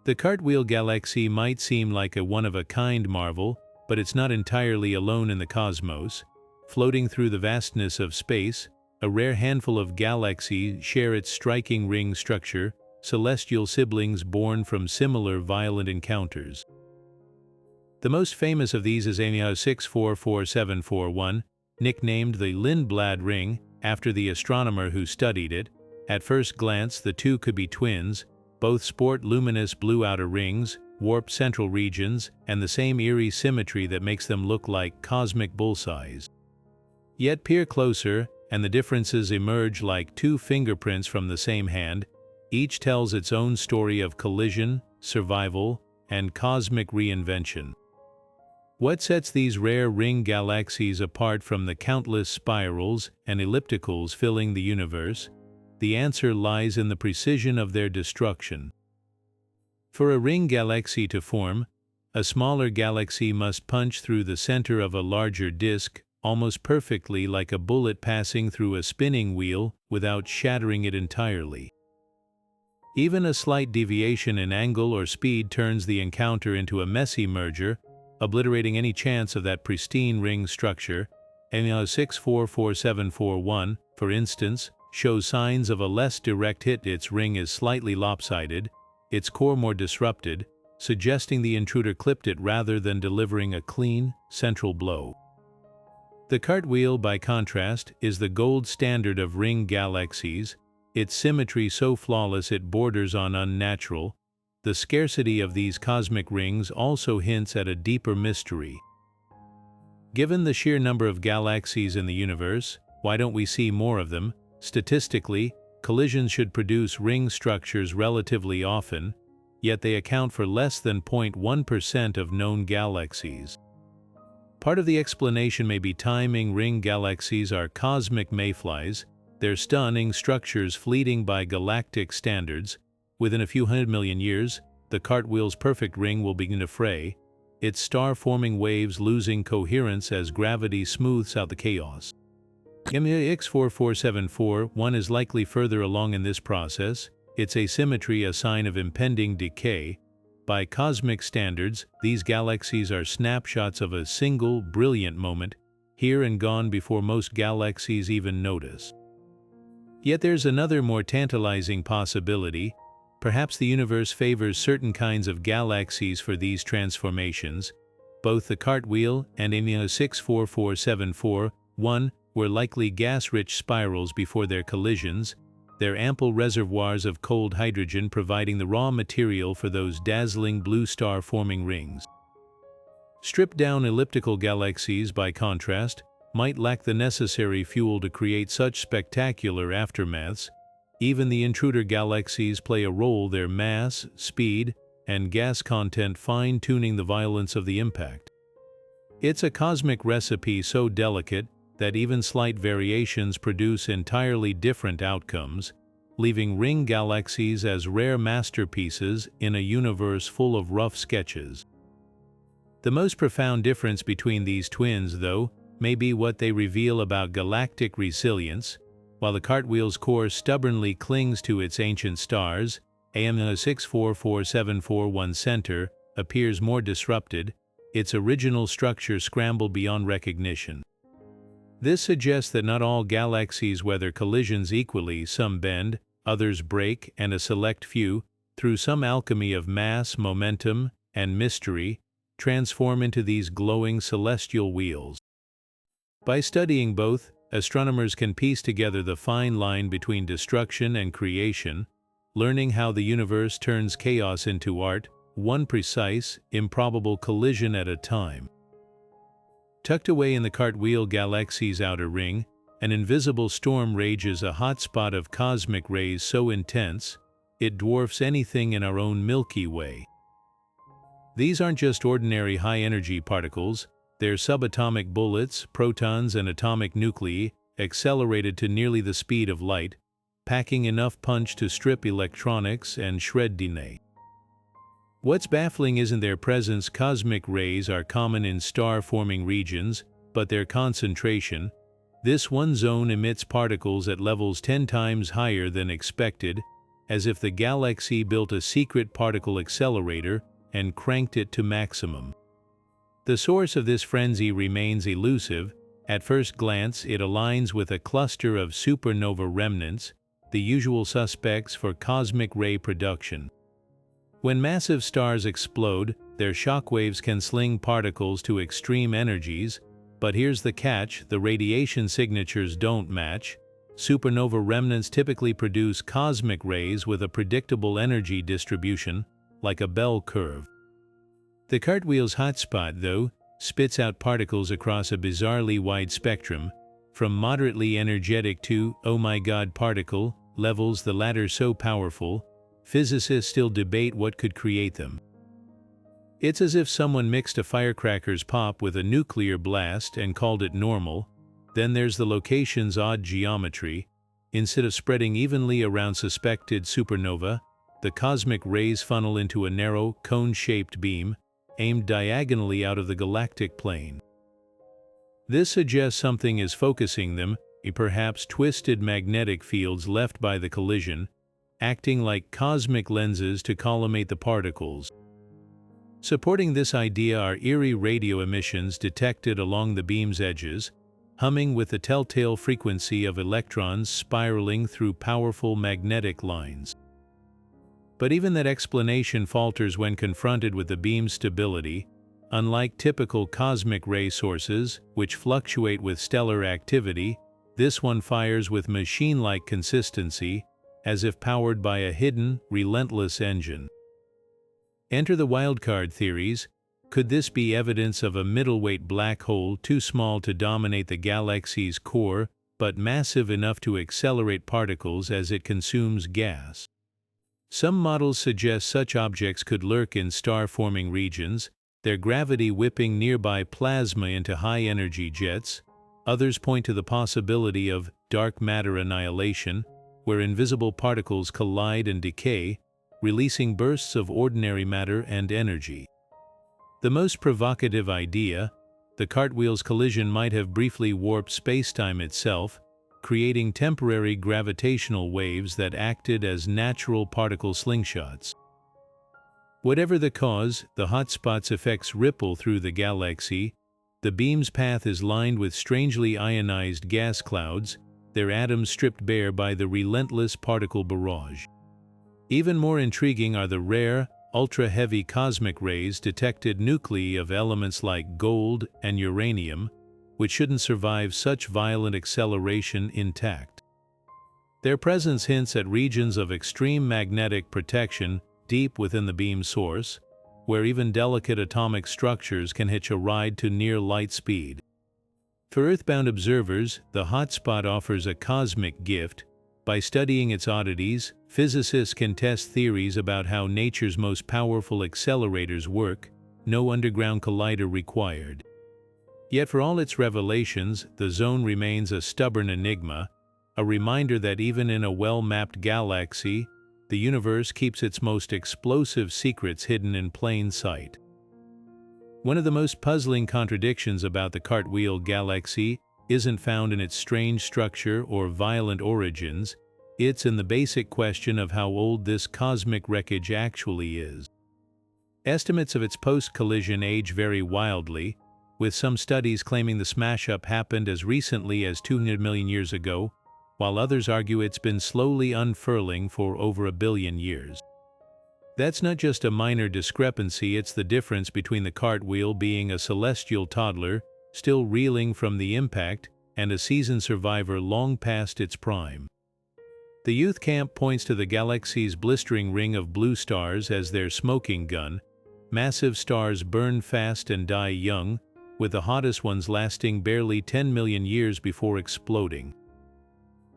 A: The Cartwheel Galaxy might seem like a one-of-a-kind marvel, but it's not entirely alone in the cosmos. Floating through the vastness of space, a rare handful of galaxies share its striking ring structure, celestial siblings born from similar violent encounters. The most famous of these is AMIA 644741, nicknamed the Lindblad ring, after the astronomer who studied it, At first glance, the two could be twins. Both sport luminous blue outer rings, warped central regions, and the same eerie symmetry that makes them look like cosmic bullseyes. Yet peer closer, and the differences emerge like two fingerprints from the same hand. Each tells its own story of collision, survival, and cosmic reinvention. What sets these rare ring galaxies apart from the countless spirals and ellipticals filling the universe? The answer lies in the precision of their destruction. For a ring galaxy to form, a smaller galaxy must punch through the center of a larger disk, almost perfectly, like a bullet passing through a spinning wheel without shattering it entirely. Even a slight deviation in angle or speed turns the encounter into a messy merger, obliterating any chance of that pristine ring structure. Unveil 644741, for instance, shows signs of a less direct hit. Its ring is slightly lopsided, its core more disrupted, suggesting the intruder clipped it rather than delivering a clean, central blow. The Cartwheel, by contrast, is the gold standard of ring galaxies, its symmetry so flawless it borders on unnatural. The scarcity of these cosmic rings also hints at a deeper mystery. Given the sheer number of galaxies in the universe, why don't we see more of them? Statistically, collisions should produce ring structures relatively often, yet they account for less than 0.1% of known galaxies. Part of the explanation may be timing. Ring galaxies are cosmic mayflies, their stunning structures fleeting by galactic standards. Within a few hundred million years, the Cartwheel's perfect ring will begin to fray, its star-forming waves losing coherence as gravity smooths out the chaos. X4474-1 is likely further along in this process, its asymmetry a sign of impending decay. By cosmic standards, these galaxies are snapshots of a single, brilliant moment, here and gone before most galaxies even notice. Yet there's another more tantalizing possibility. Perhaps the universe favors certain kinds of galaxies for these transformations. Both the Cartwheel and Unveil 644741 were likely gas-rich spirals before their collisions, their ample reservoirs of cold hydrogen providing the raw material for those dazzling blue star-forming rings. Stripped-down elliptical galaxies, by contrast, might lack the necessary fuel to create such spectacular aftermaths. Even the intruder galaxies play a role, their mass, speed, and gas content fine-tuning the violence of the impact. It's a cosmic recipe so delicate that even slight variations produce entirely different outcomes, leaving ring galaxies as rare masterpieces in a universe full of rough sketches. The most profound difference between these twins, though, may be what they reveal about galactic resilience. While the Cartwheel's core stubbornly clings to its ancient stars, Unveil 644741 center appears more disrupted, its original structure scrambled beyond recognition. This suggests that not all galaxies weather collisions equally. Some bend, others break, and a select few, through some alchemy of mass, momentum, and mystery, transform into these glowing celestial wheels. By studying both, astronomers can piece together the fine line between destruction and creation, learning how the universe turns chaos into art, one precise, improbable collision at a time. Tucked away in the Cartwheel Galaxy's outer ring, an invisible storm rages, a hotspot of cosmic rays so intense, it dwarfs anything in our own Milky Way. These aren't just ordinary high-energy particles, they're subatomic bullets, protons and atomic nuclei, accelerated to nearly the speed of light, packing enough punch to strip electronics and shred DNA. What's baffling isn't their presence. Cosmic rays are common in star-forming regions, but their concentration. This one zone emits particles at levels 10 times higher than expected, as if the galaxy built a secret particle accelerator and cranked it to maximum. The source of this frenzy remains elusive. At first glance, it aligns with a cluster of supernova remnants, the usual suspects for cosmic ray production. When massive stars explode, their shockwaves can sling particles to extreme energies, but here's the catch: the radiation signatures don't match. supernova remnants typically produce cosmic rays with a predictable energy distribution, like a bell curve. The Cartwheel's hotspot, though, spits out particles across a bizarrely wide spectrum, from moderately energetic to, oh my god particle, levels, the latter so powerful, physicists still debate what could create them. It's as if someone mixed a firecraker's pop with a nuclear blast and called it normal. Then there's the location's odd geometry. Instead of spreading evenly around suspected supernova, the cosmic rays funnel into a narrow, cone-shaped beam, aimed diagonally out of the galactic plane. This suggests something is focusing them, perhaps twisted magnetic fields left by the collision, acting like cosmic lenses to collimate the particles. Supporting this idea are eerie radio emissions detected along the beam's edges, humming with the telltale frequency of electrons spiraling through powerful magnetic lines. But even that explanation falters when confronted with the beam's stability. Unlike typical cosmic ray sources, which fluctuate with stellar activity, this one fires with machine-like consistency, as if powered by a hidden, relentless engine. Enter the wildcard theories. Could this be evidence of a middleweight black hole too small to dominate the galaxy's core, but massive enough to accelerate particles as it consumes gas? Some models suggest such objects could lurk in star-forming regions, their gravity whipping nearby plasma into high-energy jets. Others point to the possibility of dark matter annihilation, where invisible particles collide and decay, releasing bursts of ordinary matter and energy. The most provocative idea, the Cartwheel's collision might have briefly warped spacetime itself, creating temporary gravitational waves that acted as natural particle slingshots. Whatever the cause, the hotspot's effects ripple through the galaxy. The beam's path is lined with strangely ionized gas clouds, their atoms stripped bare by the relentless particle barrage. Even more intriguing are the rare, ultra-heavy cosmic rays detected nuclei of elements like gold and uranium, which shouldn't survive such violent acceleration intact. Their presence hints at regions of extreme magnetic protection deep within the beam source, where even delicate atomic structures can hitch a ride to near light speed. For Earthbound observers, the hotspot offers a cosmic gift. By studying its oddities, physicists can test theories about how nature's most powerful accelerators work, no underground collider required. Yet for all its revelations, the zone remains a stubborn enigma, a reminder that even in a well-mapped galaxy, the universe keeps its most explosive secrets hidden in plain sight. One of the most puzzling contradictions about the Cartwheel Galaxy isn't found in its strange structure or violent origins, it's in the basic question of how old this cosmic wreckage actually is. Estimates of its post-collision age vary wildly, with some studies claiming the smash-up happened as recently as 200 million years ago, while others argue it's been slowly unfurling for over 1 billion years. That's not just a minor discrepancy, it's the difference between the Cartwheel being a celestial toddler, still reeling from the impact, and a seasoned survivor long past its prime. The youth camp points to the galaxy's blistering ring of blue stars as their smoking gun. Massive stars burn fast and die young, with the hottest ones lasting barely 10 million years before exploding.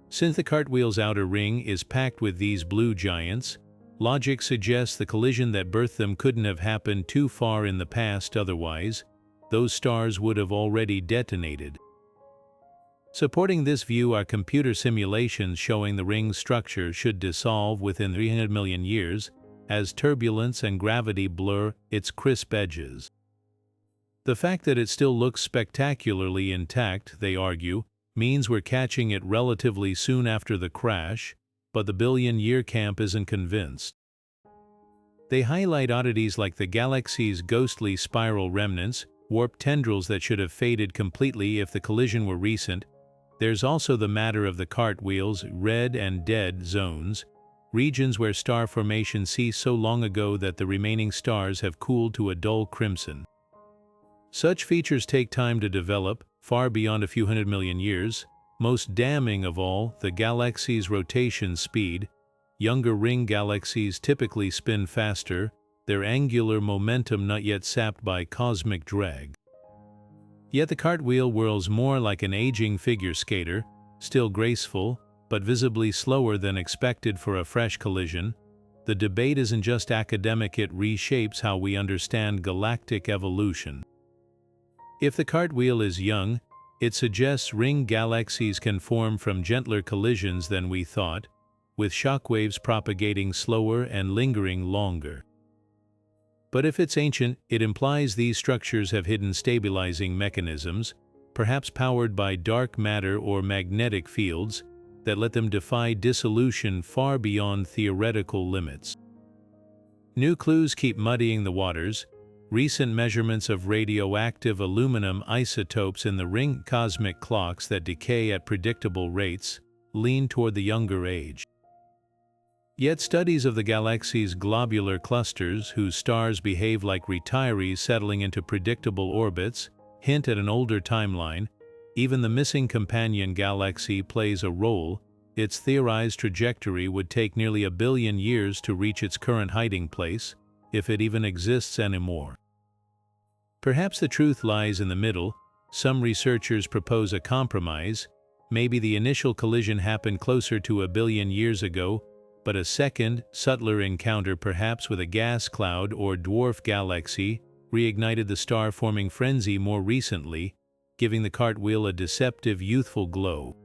A: Since the Cartwheel's outer ring is packed with these blue giants, logic suggests the collision that birthed them couldn't have happened too far in the past otherwise. Those stars would have already detonated. Supporting this view are computer simulations showing the ring's structure should dissolve within 300 million years, as turbulence and gravity blur its crisp edges. The fact that it still looks spectacularly intact, they argue, means we're catching it relatively soon after the crash, but the billion-year camp isn't convinced. They highlight oddities like the galaxy's ghostly spiral remnants, warped tendrils that should have faded completely if the collision were recent. There's also the matter of the Cartwheel's red and dead zones, regions where star formation ceased so long ago that the remaining stars have cooled to a dull crimson. Such features take time to develop, far beyond a few hundred million years. Most damning of all, the galaxy's rotation speed. Younger ring galaxies typically spin faster, their angular momentum not yet sapped by cosmic drag. Yet the cartwheel whirls more like an aging figure skater, still graceful, but visibly slower than expected for a fresh collision. The debate isn't just academic, it reshapes how we understand galactic evolution. If the cartwheel is young, it suggests ring galaxies can form from gentler collisions than we thought, with shockwaves propagating slower and lingering longer. But if it's ancient, it implies these structures have hidden stabilizing mechanisms, perhaps powered by dark matter or magnetic fields, that let them defy dissolution far beyond theoretical limits. New clues keep muddying the waters. Recent measurements of radioactive aluminum isotopes in the ring cosmic clocks that decay at predictable rates lean toward the younger age. Yet studies of the galaxy's globular clusters, whose stars behave like retirees settling into predictable orbits, hint at an older timeline. Even the missing companion galaxy plays a role. Its theorized trajectory would take nearly 1 billion years to reach its current hiding place, if it even exists anymore. Perhaps the truth lies in the middle. Some researchers propose a compromise. Maybe the initial collision happened closer to 1 billion years ago, but a second, subtler encounter, perhaps with a gas cloud or dwarf galaxy, reignited the star-forming frenzy more recently, giving the cartwheel a deceptive, youthful glow.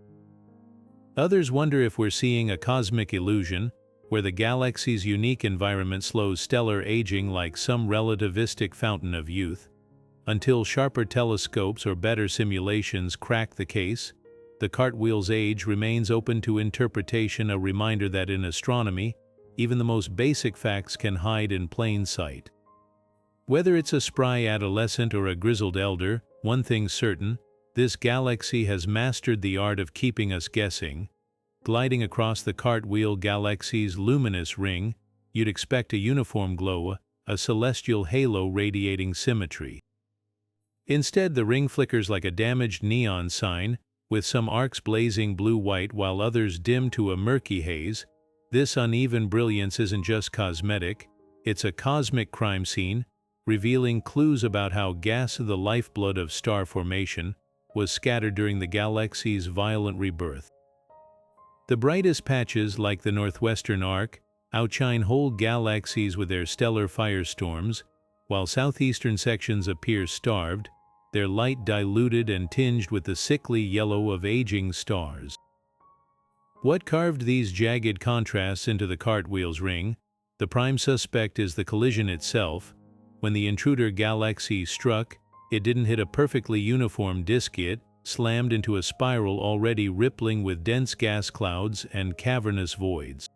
A: Others wonder if we're seeing a cosmic illusion, where the galaxy's unique environment slows stellar aging like some relativistic fountain of youth. Until sharper telescopes or better simulations crack the case, the cartwheel's age remains open to interpretation, a reminder that in astronomy, even the most basic facts can hide in plain sight. Whether it's a spry adolescent or a grizzled elder, one thing's certain: this galaxy has mastered the art of keeping us guessing. Gliding across the Cartwheel Galaxy's luminous ring, you'd expect a uniform glow, a celestial halo radiating symmetry. Instead, the ring flickers like a damaged neon sign, with some arcs blazing blue-white while others dim to a murky haze. This uneven brilliance isn't just cosmetic, it's a cosmic crime scene, revealing clues about how gas, the lifeblood of star formation, was scattered during the galaxy's violent rebirth. The brightest patches, like the northwestern arc, outshine whole galaxies with their stellar firestorms, while southeastern sections appear starved, their light diluted and tinged with the sickly yellow of aging stars. What carved these jagged contrasts into the cartwheel's ring? The prime suspect is the collision itself. When the intruder galaxy struck, it didn't hit a perfectly uniform disk, it slammed into a spiral already rippling with dense gas clouds and cavernous voids.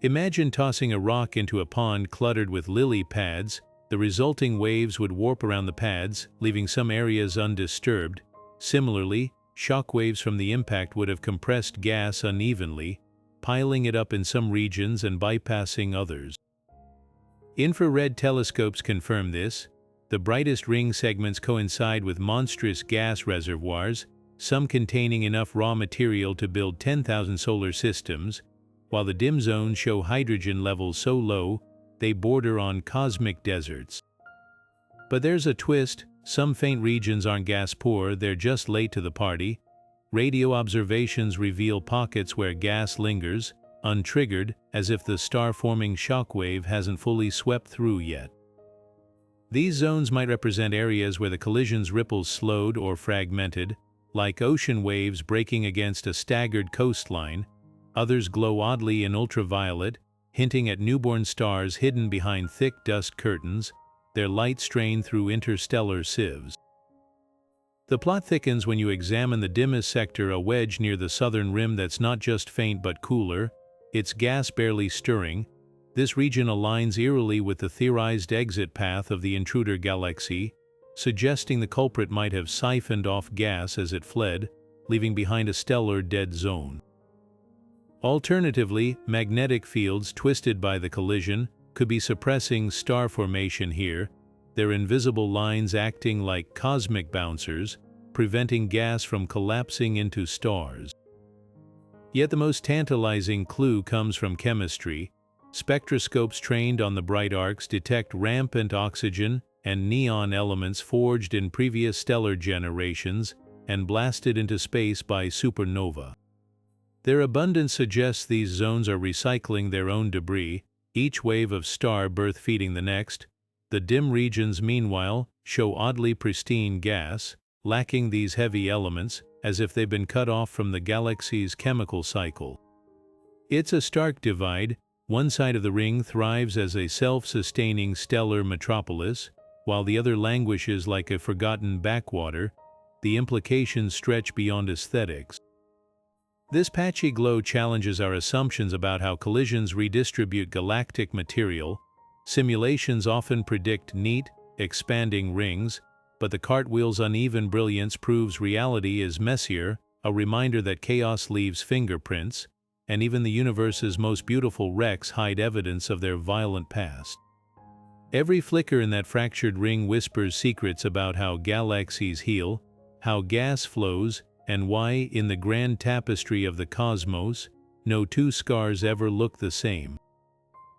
A: Imagine tossing a rock into a pond cluttered with lily pads. The resulting waves would warp around the pads, leaving some areas undisturbed. Similarly, shock waves from the impact would have compressed gas unevenly, piling it up in some regions and bypassing others. Infrared telescopes confirm this. The brightest ring segments coincide with monstrous gas reservoirs, some containing enough raw material to build 10,000 solar systems, while the dim zones show hydrogen levels so low they border on cosmic deserts. But there's a twist: some faint regions aren't gas-poor, they're just late to the party. Radio observations reveal pockets where gas lingers, untriggered, as if the star-forming shockwave hasn't fully swept through yet. These zones might represent areas where the collision's ripples slowed or fragmented, like ocean waves breaking against a staggered coastline. Others glow oddly in ultraviolet, hinting at newborn stars hidden behind thick dust curtains, their light strained through interstellar sieves. The plot thickens when you examine the dimmest sector, a wedge near the southern rim that's not just faint but cooler, its gas barely stirring. This region aligns eerily with the theorized exit path of the intruder galaxy, suggesting the culprit might have siphoned off gas as it fled, leaving behind a stellar dead zone. Alternatively, magnetic fields twisted by the collision could be suppressing star formation here, their invisible lines acting like cosmic bouncers. preventing gas from collapsing into stars. Yet the most tantalizing clue comes from chemistry. Spectroscopes trained on the bright arcs detect rampant oxygen and neon elements forged in previous stellar generations and blasted into space by supernova. Their abundance suggests these zones are recycling their own debris, each wave of star birth feeding the next. The dim regions, meanwhile, show oddly pristine gas, lacking these heavy elements, as if they've been cut off from the galaxy's chemical cycle. It's a stark divide. One side of the ring thrives as a self-sustaining stellar metropolis, while the other languishes like a forgotten backwater. The implications stretch beyond aesthetics. This patchy glow challenges our assumptions about how collisions redistribute galactic material. Simulations often predict neat, expanding rings, but the cartwheel's uneven brilliance proves reality is messier, a reminder that chaos leaves fingerprints, and even the universe's most beautiful wrecks hide evidence of their violent past. Every flicker in that fractured ring whispers secrets about how galaxies heal, how gas flows, and why, in the grand tapestry of the cosmos, no two scars ever look the same.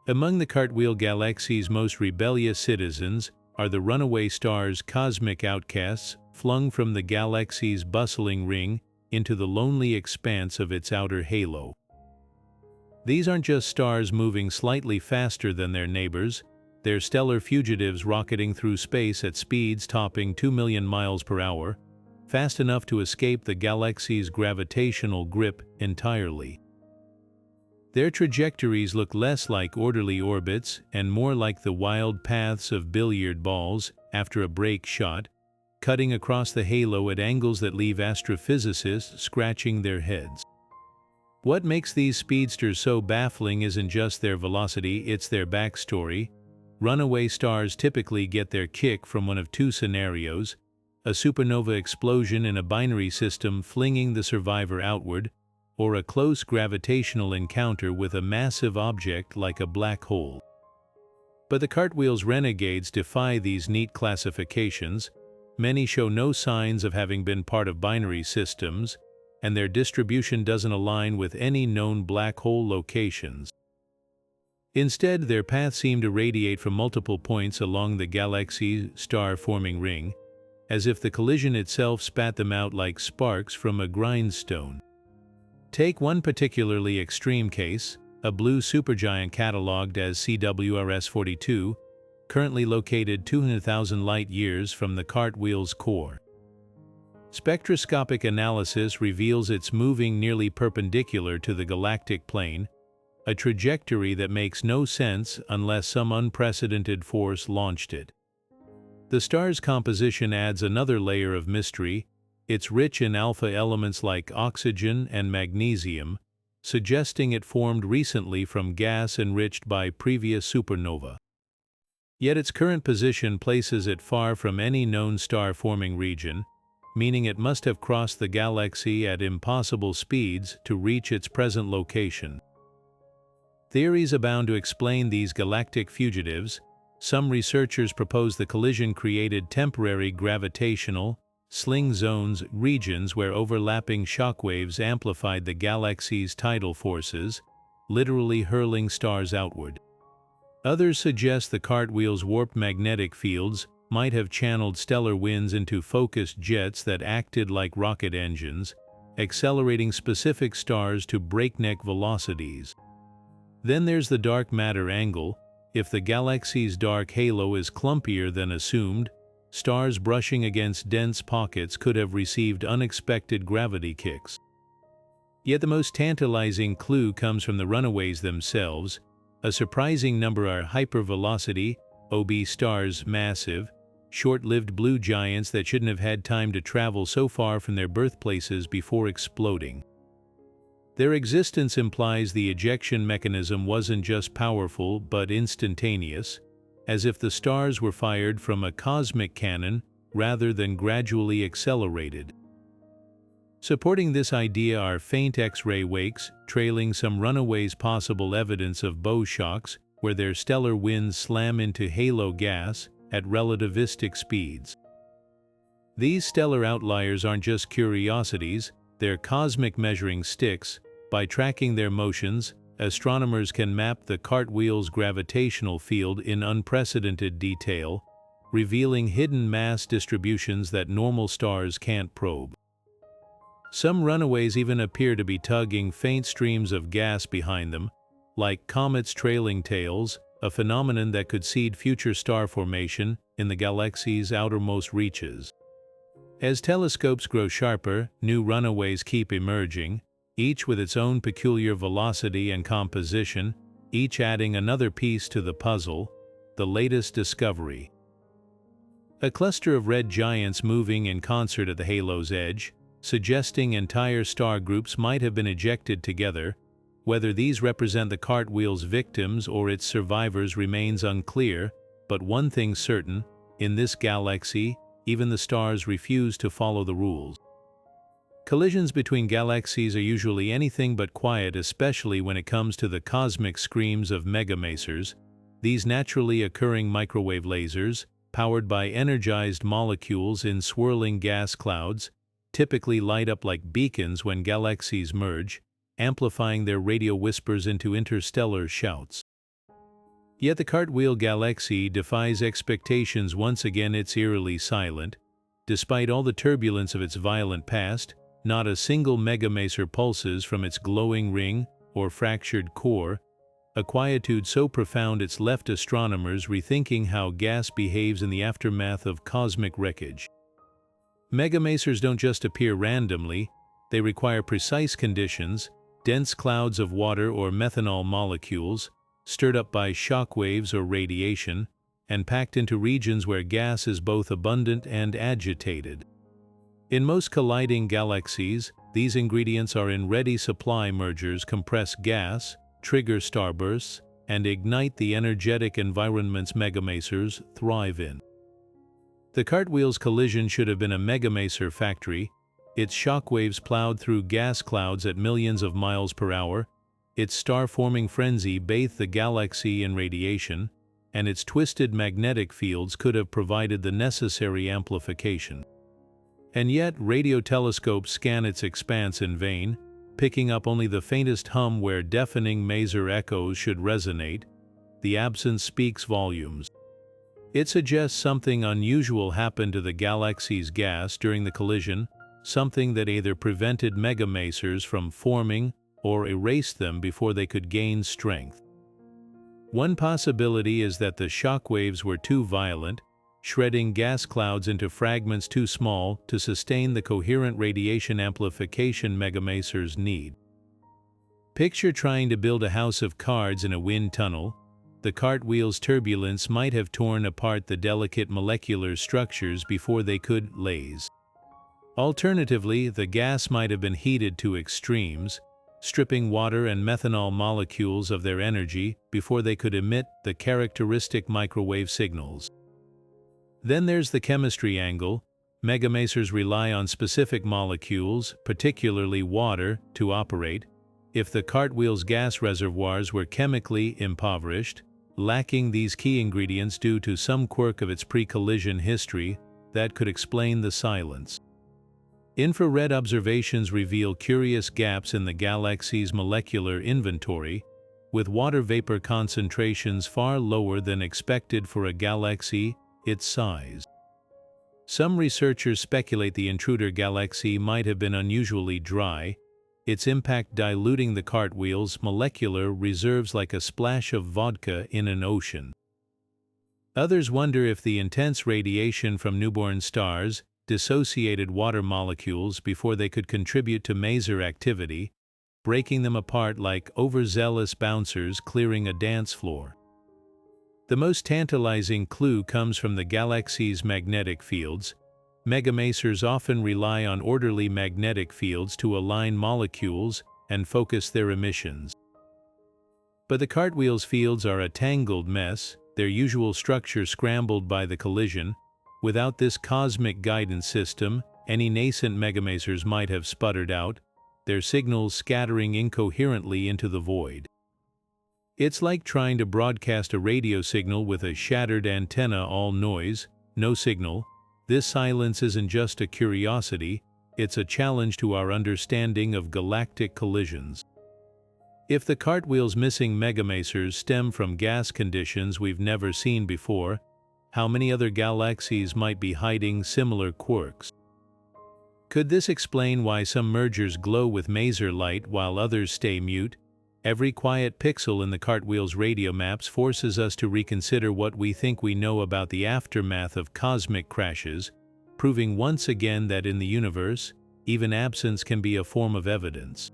A: Among the Cartwheel Galaxy's most rebellious citizens are the runaway stars, cosmic outcasts, flung from the galaxy's bustling ring into the lonely expanse of its outer halo. These aren't just stars moving slightly faster than their neighbors, they're stellar fugitives rocketing through space at speeds topping 2 million miles per hour, fast enough to escape the galaxy's gravitational grip entirely. Their trajectories look less like orderly orbits and more like the wild paths of billiard balls after a break shot, cutting across the halo at angles that leave astrophysicists scratching their heads. What makes these speedsters so baffling isn't just their velocity, it's their backstory. Runaway stars typically get their kick from one of two scenarios: a supernova explosion in a binary system flinging the survivor outward, or a close gravitational encounter with a massive object like a black hole. But the Cartwheel's renegades defy these neat classifications. Many show no signs of having been part of binary systems, and their distribution doesn't align with any known black hole locations. Instead, their paths seem to radiate from multiple points along the galaxy's star-forming ring, as if the collision itself spat them out like sparks from a grindstone. Take one particularly extreme case, a blue supergiant catalogued as CWRS-42, currently located 200,000 light-years from the Cartwheel's core. Spectroscopic analysis reveals it's moving nearly perpendicular to the galactic plane, a trajectory that makes no sense unless some unprecedented force launched it. The star's composition adds another layer of mystery. It's rich in alpha elements like oxygen and magnesium, suggesting it formed recently from gas enriched by previous supernova. Yet its current position places it far from any known star-forming region, meaning it must have crossed the galaxy at impossible speeds to reach its present location. Theories abound to explain these galactic fugitives. Some researchers propose the collision created temporary gravitational sling zones, regions where overlapping shockwaves amplified the galaxy's tidal forces, literally hurling stars outward. Others suggest the Cartwheel's warped magnetic fields might have channeled stellar winds into focused jets that acted like rocket engines, accelerating specific stars to breakneck velocities. Then there's the dark matter angle. If the galaxy's dark halo is clumpier than assumed, stars brushing against dense pockets could have received unexpected gravity kicks. Yet the most tantalizing clue comes from the runaways themselves. A surprising number are hypervelocity, OB stars, massive, short-lived blue giants that shouldn't have had time to travel so far from their birthplaces before exploding. Their existence implies the ejection mechanism wasn't just powerful but instantaneous, as if the stars were fired from a cosmic cannon rather than gradually accelerated. Supporting this idea are faint X-ray wakes, trailing some runaways' possible evidence of bow shocks, where their stellar winds slam into halo gas at relativistic speeds. These stellar outliers aren't just curiosities, they're cosmic measuring sticks. By tracking their motions, astronomers can map the Cartwheel's gravitational field in unprecedented detail, revealing hidden mass distributions that normal stars can't probe. Some runaways even appear to be tugging faint streams of gas behind them, like comets' trailing tails, a phenomenon that could seed future star formation in the galaxy's outermost reaches. As telescopes grow sharper, new runaways keep emerging, each with its own peculiar velocity and composition, each adding another piece to the puzzle, the latest discovery. A cluster of red giants moving in concert at the halo's edge, suggesting entire star groups might have been ejected together. Whether these represent the Cartwheel's victims or its survivors remains unclear, but one thing's certain: in this galaxy, even the stars refuse to follow the rules. Collisions between galaxies are usually anything but quiet, especially when it comes to the cosmic screams of megamasers, these naturally occurring microwave lasers, powered by energized molecules in swirling gas clouds, typically light up like beacons when galaxies merge, amplifying their radio whispers into interstellar shouts. Yet the Cartwheel Galaxy defies expectations. Once again, it's eerily silent. Despite all the turbulence of its violent past, not a single megamaser pulses from its glowing ring or fractured core, a quietude so profound it's left astronomers rethinking how gas behaves in the aftermath of cosmic wreckage. Megamasers don't just appear randomly, they require precise conditions, dense clouds of water or methanol molecules, stirred up by shock waves or radiation, and packed into regions where gas is both abundant and agitated. In most colliding galaxies, these ingredients are in ready supply. Mergers compress gas, trigger starbursts, and ignite the energetic environments megamasers thrive in. The Cartwheel's collision should have been a megamaser factory. Its shockwaves plowed through gas clouds at millions of miles per hour, its star-forming frenzy bathed the galaxy in radiation, and its twisted magnetic fields could have provided the necessary amplification. And yet, radio telescopes scan its expanse in vain, picking up only the faintest hum where deafening maser echoes should resonate. The absence speaks volumes. It suggests something unusual happened to the galaxy's gas during the collision, something that either prevented megamasers from forming or erased them before they could gain strength. One possibility is that the shockwaves were too violent, shredding gas clouds into fragments too small to sustain the coherent radiation amplification megamasers need. Picture trying to build a house of cards in a wind tunnel. The Cartwheel's turbulence might have torn apart the delicate molecular structures before they could laze. Alternatively, the gas might have been heated to extremes, stripping water and methanol molecules of their energy before they could emit the characteristic microwave signals. Then there's the chemistry angle. Megamasers rely on specific molecules, particularly water, to operate. If the Cartwheel's gas reservoirs were chemically impoverished, lacking these key ingredients due to some quirk of its pre-collision history, that could explain the silence. Infrared observations reveal curious gaps in the galaxy's molecular inventory, with water vapor concentrations far lower than expected for a galaxy its size. Some researchers speculate the intruder galaxy might have been unusually dry, its impact diluting the Cartwheel's molecular reserves like a splash of vodka in an ocean. Others wonder if the intense radiation from newborn stars dissociated water molecules before they could contribute to maser activity, breaking them apart like overzealous bouncers clearing a dance floor. The most tantalizing clue comes from the galaxy's magnetic fields. Megamasers often rely on orderly magnetic fields to align molecules and focus their emissions. But the Cartwheel's fields are a tangled mess, their usual structure scrambled by the collision. Without this cosmic guidance system, any nascent megamasers might have sputtered out, their signals scattering incoherently into the void. It's like trying to broadcast a radio signal with a shattered antenna, all noise, no signal. this silence isn't just a curiosity, it's a challenge to our understanding of galactic collisions. If the Cartwheel's missing megamasers stem from gas conditions we've never seen before, how many other galaxies might be hiding similar quirks? Could this explain why some mergers glow with maser light while others stay mute? Every quiet pixel in the Cartwheel's radio maps forces us to reconsider what we think we know about the aftermath of cosmic crashes, proving once again that in the universe, even absence can be a form of evidence.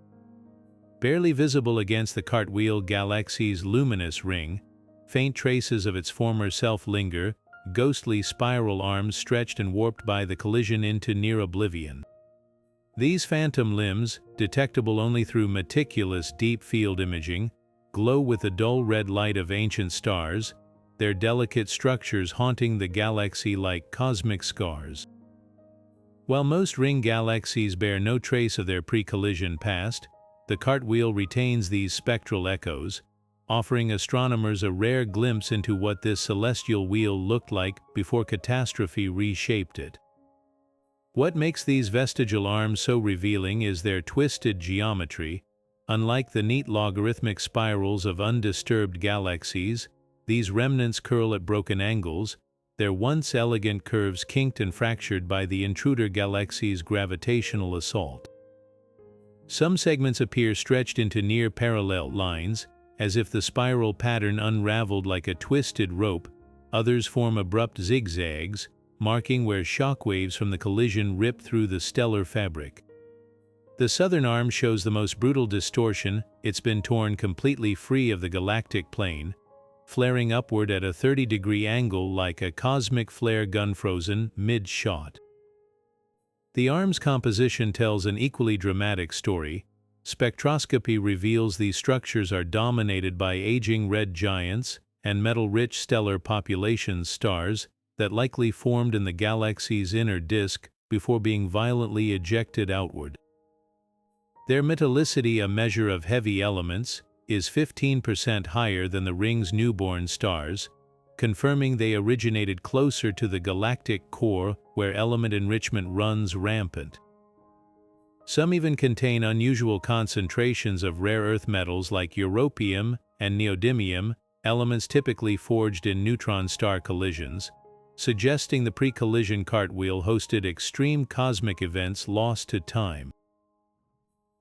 A: Barely visible against the Cartwheel Galaxy's luminous ring, faint traces of its former self linger, ghostly spiral arms stretched and warped by the collision into near oblivion. These phantom limbs, detectable only through meticulous deep field imaging, glow with the dull red light of ancient stars, their delicate structures haunting the galaxy like cosmic scars. While most ring galaxies bear no trace of their pre-collision past, the Cartwheel retains these spectral echoes, offering astronomers a rare glimpse into what this celestial wheel looked like before catastrophe reshaped it. What makes these vestigial arms so revealing is their twisted geometry. Unlike the neat logarithmic spirals of undisturbed galaxies, these remnants curl at broken angles, their once elegant curves kinked and fractured by the intruder galaxy's gravitational assault. Some segments appear stretched into near-parallel lines, as if the spiral pattern unraveled like a twisted rope. Others form abrupt zigzags, marking where shockwaves from the collision rip through the stellar fabric. The southern arm shows the most brutal distortion. It's been torn completely free of the galactic plane, flaring upward at a 30-degree angle like a cosmic flare gun frozen mid-shot. The arm's composition tells an equally dramatic story. Spectroscopy reveals these structures are dominated by aging red giants and metal-rich stellar population stars that likely formed in the galaxy's inner disk before being violently ejected outward. Their metallicity, a measure of heavy elements, is 15% higher than the ring's newborn stars, confirming they originated closer to the galactic core where element enrichment runs rampant. Some even contain unusual concentrations of rare earth metals like europium and neodymium, elements typically forged in neutron star collisions, suggesting the pre-collision Cartwheel hosted extreme cosmic events lost to time.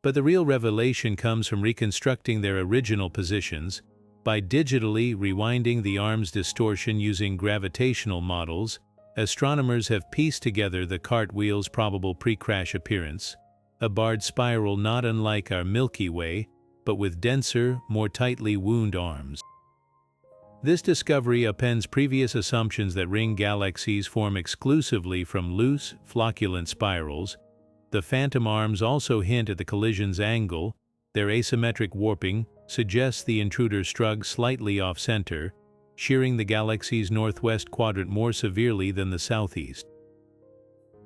A: But the real revelation comes from reconstructing their original positions. By digitally rewinding the arm's distortion using gravitational models, astronomers have pieced together the Cartwheel's probable pre-crash appearance, a barred spiral not unlike our Milky Way, but with denser, more tightly wound arms. This discovery upends previous assumptions that ring galaxies form exclusively from loose, flocculent spirals. The phantom arms also hint at the collision's angle. Their asymmetric warping suggests the intruder struck slightly off-center, shearing the galaxy's northwest quadrant more severely than the southeast.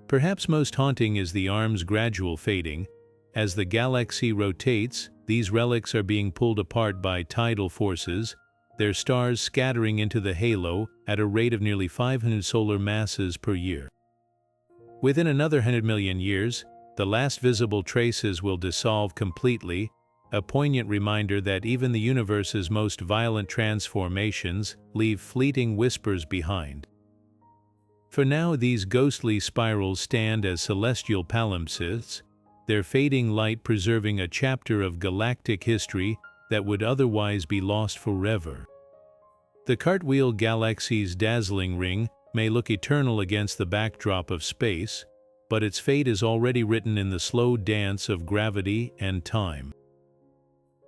A: Perhaps most haunting is the arm's gradual fading. As the galaxy rotates, these relics are being pulled apart by tidal forces, their stars scattering into the halo at a rate of nearly 500 solar masses per year. Within another 100 million years, the last visible traces will dissolve completely, a poignant reminder that even the universe's most violent transformations leave fleeting whispers behind. For now, these ghostly spirals stand as celestial palimpsests, their fading light preserving a chapter of galactic history that would otherwise be lost forever. The Cartwheel Galaxy's dazzling ring may look eternal against the backdrop of space, but its fate is already written in the slow dance of gravity and time.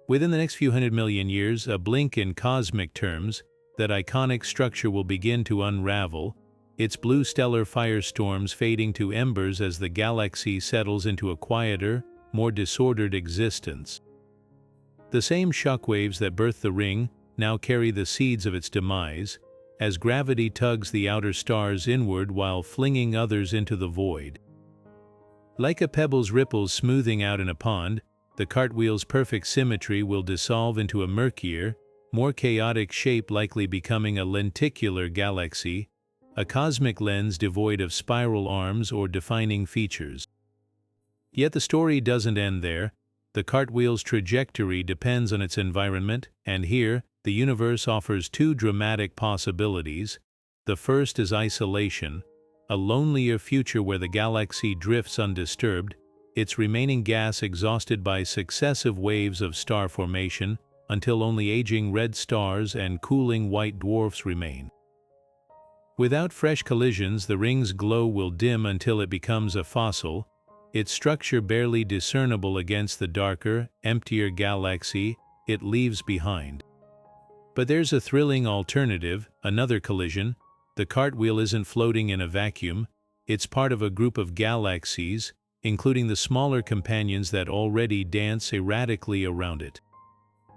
A: Within the next few 100 million years, a blink in cosmic terms, that iconic structure will begin to unravel, its blue stellar firestorms fading to embers as the galaxy settles into a quieter, more disordered existence. The same shockwaves that birthed the ring now carry the seeds of its demise, as gravity tugs the outer stars inward while flinging others into the void. Like a pebble's ripples smoothing out in a pond, the Cartwheel's perfect symmetry will dissolve into a murkier, more chaotic shape, likely becoming a lenticular galaxy, a cosmic lens devoid of spiral arms or defining features. Yet the story doesn't end there. The cartwheel's trajectory depends on its environment, and here, the universe offers two dramatic possibilities. The first is isolation, a lonelier future where the galaxy drifts undisturbed, its remaining gas exhausted by successive waves of star formation, until only aging red stars and cooling white dwarfs remain. Without fresh collisions, the ring's glow will dim until it becomes a fossil, its structure barely discernible against the darker, emptier galaxy it leaves behind. But there's a thrilling alternative, another collision. The cartwheel isn't floating in a vacuum, it's part of a group of galaxies, including the smaller companions that already dance erratically around it.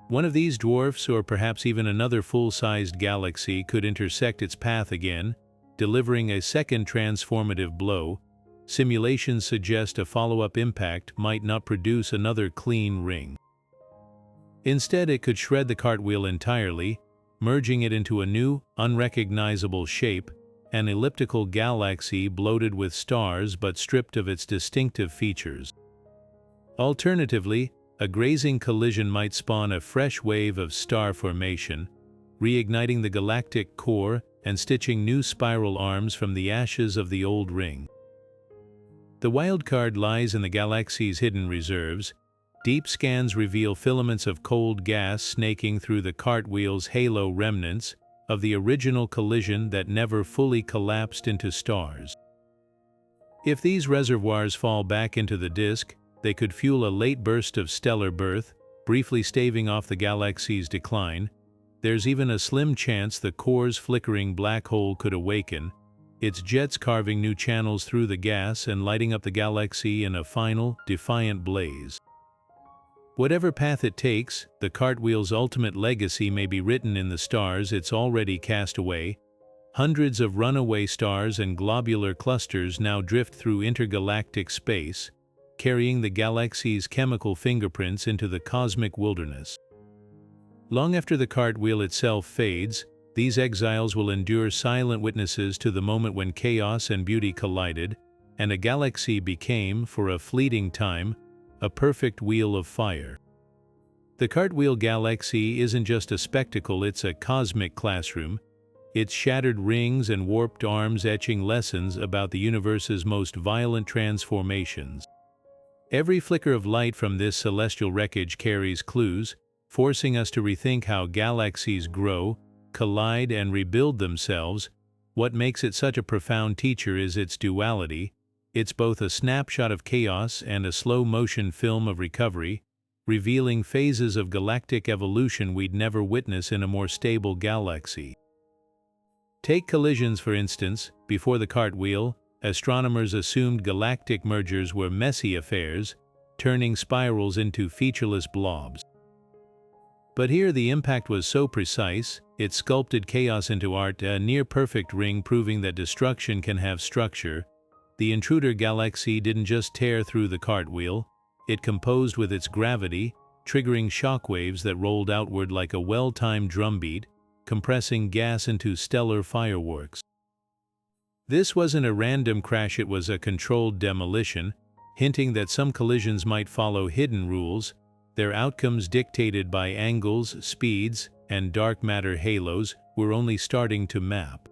A: One of these dwarfs, or perhaps even another full-sized galaxy, could intersect its path again, delivering a second transformative blow. Simulations suggest a follow-up impact might not produce another clean ring. Instead, it could shred the cartwheel entirely, merging it into a new, unrecognizable shape, an elliptical galaxy bloated with stars but stripped of its distinctive features. Alternatively, a grazing collision might spawn a fresh wave of star formation, reigniting the galactic core and stitching new spiral arms from the ashes of the old ring. The wildcard lies in the galaxy's hidden reserves. Deep scans reveal filaments of cold gas snaking through the cartwheel's halo, remnants of the original collision that never fully collapsed into stars. If these reservoirs fall back into the disk, they could fuel a late burst of stellar birth, briefly staving off the galaxy's decline. There's even a slim chance the core's flickering black hole could awaken, its jets carving new channels through the gas and lighting up the galaxy in a final, defiant blaze. Whatever path it takes, the cartwheel's ultimate legacy may be written in the stars it's already cast away. Hundreds of runaway stars and globular clusters now drift through intergalactic space, carrying the galaxy's chemical fingerprints into the cosmic wilderness. Long after the cartwheel itself fades, these exiles will endure silent witnesses to the moment when chaos and beauty collided, and a galaxy became, for a fleeting time, a perfect wheel of fire. The Cartwheel Galaxy isn't just a spectacle, it's a cosmic classroom, its shattered rings and warped arms etching lessons about the universe's most violent transformations. Every flicker of light from this celestial wreckage carries clues, forcing us to rethink how galaxies grow, collide, and rebuild themselves. What makes it such a profound teacher is its duality. It's both a snapshot of chaos and a slow-motion film of recovery, revealing phases of galactic evolution we'd never witness in a more stable galaxy. Take collisions, for instance. Before the cartwheel, astronomers assumed galactic mergers were messy affairs, turning spirals into featureless blobs. But here the impact was so precise, it sculpted chaos into art, a near-perfect ring proving that destruction can have structure. The intruder galaxy didn't just tear through the cartwheel, it composed with its gravity, triggering shockwaves that rolled outward like a well-timed drumbeat, compressing gas into stellar fireworks. This wasn't a random crash, it was a controlled demolition, hinting that some collisions might follow hidden rules, their outcomes dictated by angles, speeds, and dark matter halos we're only starting to map.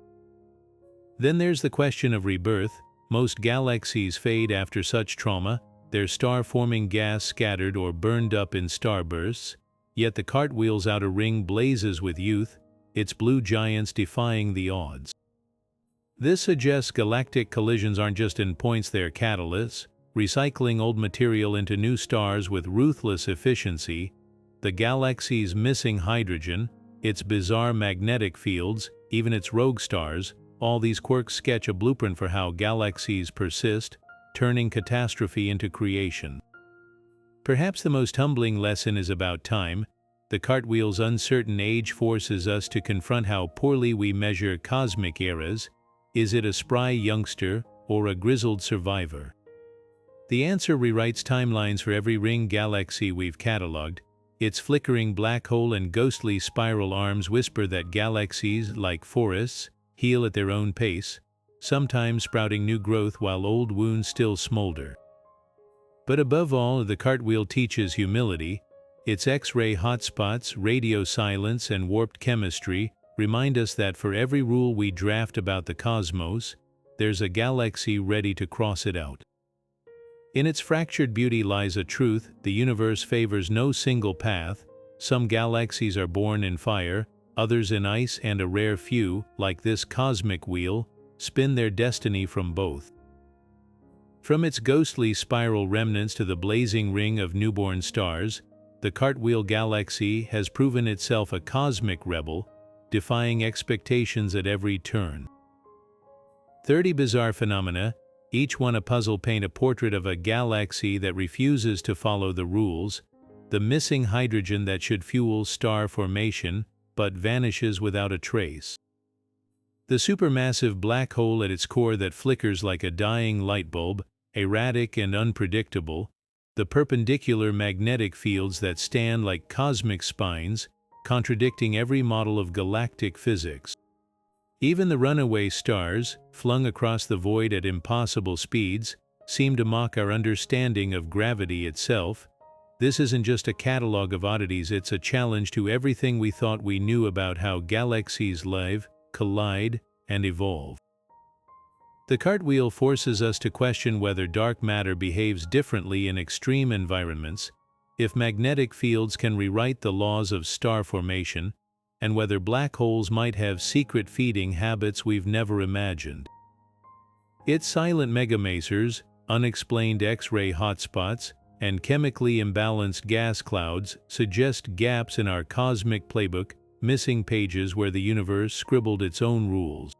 A: Then there's the question of rebirth. Most galaxies fade after such trauma, their star-forming gas scattered or burned up in starbursts, yet the cartwheel's outer ring blazes with youth, its blue giants defying the odds. This suggests galactic collisions aren't just endpoints, they're catalysts, recycling old material into new stars with ruthless efficiency. The galaxy's missing hydrogen, its bizarre magnetic fields, even its rogue stars, all these quirks sketch a blueprint for how galaxies persist, turning catastrophe into creation. Perhaps the most humbling lesson is about time. The cartwheel's uncertain age forces us to confront how poorly we measure cosmic eras. Is it a spry youngster or a grizzled survivor? The answer rewrites timelines for every ring galaxy we've catalogued. Its flickering black hole and ghostly spiral arms whisper that galaxies, like forests, heal at their own pace, sometimes sprouting new growth while old wounds still smolder. But above all, the Cartwheel teaches humility. Its X-ray hotspots, radio silence, and warped chemistry remind us that for every rule we draft about the cosmos, there's a galaxy ready to cross it out. In its fractured beauty lies a truth: the universe favors no single path. Some galaxies are born in fire, others in ice, and a rare few, like this cosmic wheel, spin their destiny from both. From its ghostly spiral remnants to the blazing ring of newborn stars, the Cartwheel Galaxy has proven itself a cosmic rebel, defying expectations at every turn. 30 bizarre phenomena, each one a puzzle, paint a portrait of a galaxy that refuses to follow the rules, the missing hydrogen that should fuel star formation, but vanishes without a trace. The supermassive black hole at its core that flickers like a dying light bulb, erratic and unpredictable, the perpendicular magnetic fields that stand like cosmic spines, contradicting every model of galactic physics. Even the runaway stars, flung across the void at impossible speeds, seem to mock our understanding of gravity itself. This isn't just a catalog of oddities, it's a challenge to everything we thought we knew about how galaxies live, collide, and evolve. The Cartwheel forces us to question whether dark matter behaves differently in extreme environments, if magnetic fields can rewrite the laws of star formation, and whether black holes might have secret feeding habits we've never imagined. Its silent megamasers, unexplained X-ray hotspots, and chemically imbalanced gas clouds suggest gaps in our cosmic playbook, missing pages where the universe scribbled its own rules.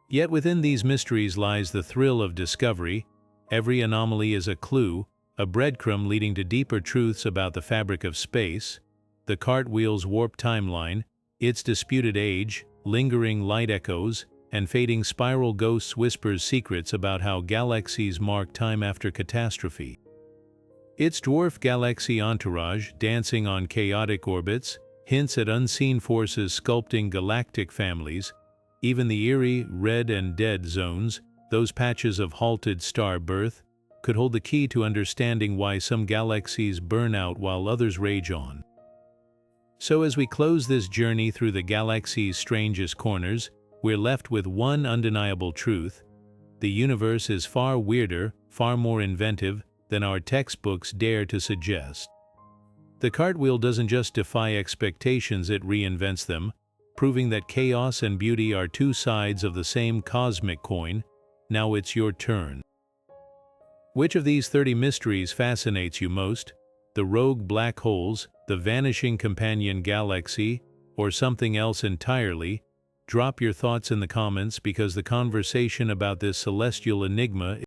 A: Yet within these mysteries lies the thrill of discovery. Every anomaly is a clue, a breadcrumb leading to deeper truths about the fabric of space. The Cartwheel's warped timeline, its disputed age, lingering light echoes, and fading spiral ghosts whispers secrets about how galaxies mark time after catastrophe. Its dwarf galaxy entourage, dancing on chaotic orbits, hints at unseen forces sculpting galactic families. Even the eerie, red and dead zones, those patches of halted star birth, could hold the key to understanding why some galaxies burn out while others rage on. So as we close this journey through the galaxy's strangest corners, we're left with one undeniable truth: the universe is far weirder, far more inventive than our textbooks dare to suggest. The Cartwheel doesn't just defy expectations, it reinvents them, proving that chaos and beauty are two sides of the same cosmic coin. Now it's your turn. Which of these 30 mysteries fascinates you most? The rogue black holes, the vanishing companion galaxy, or something else entirely? Drop your thoughts in the comments, because the conversation about this celestial enigma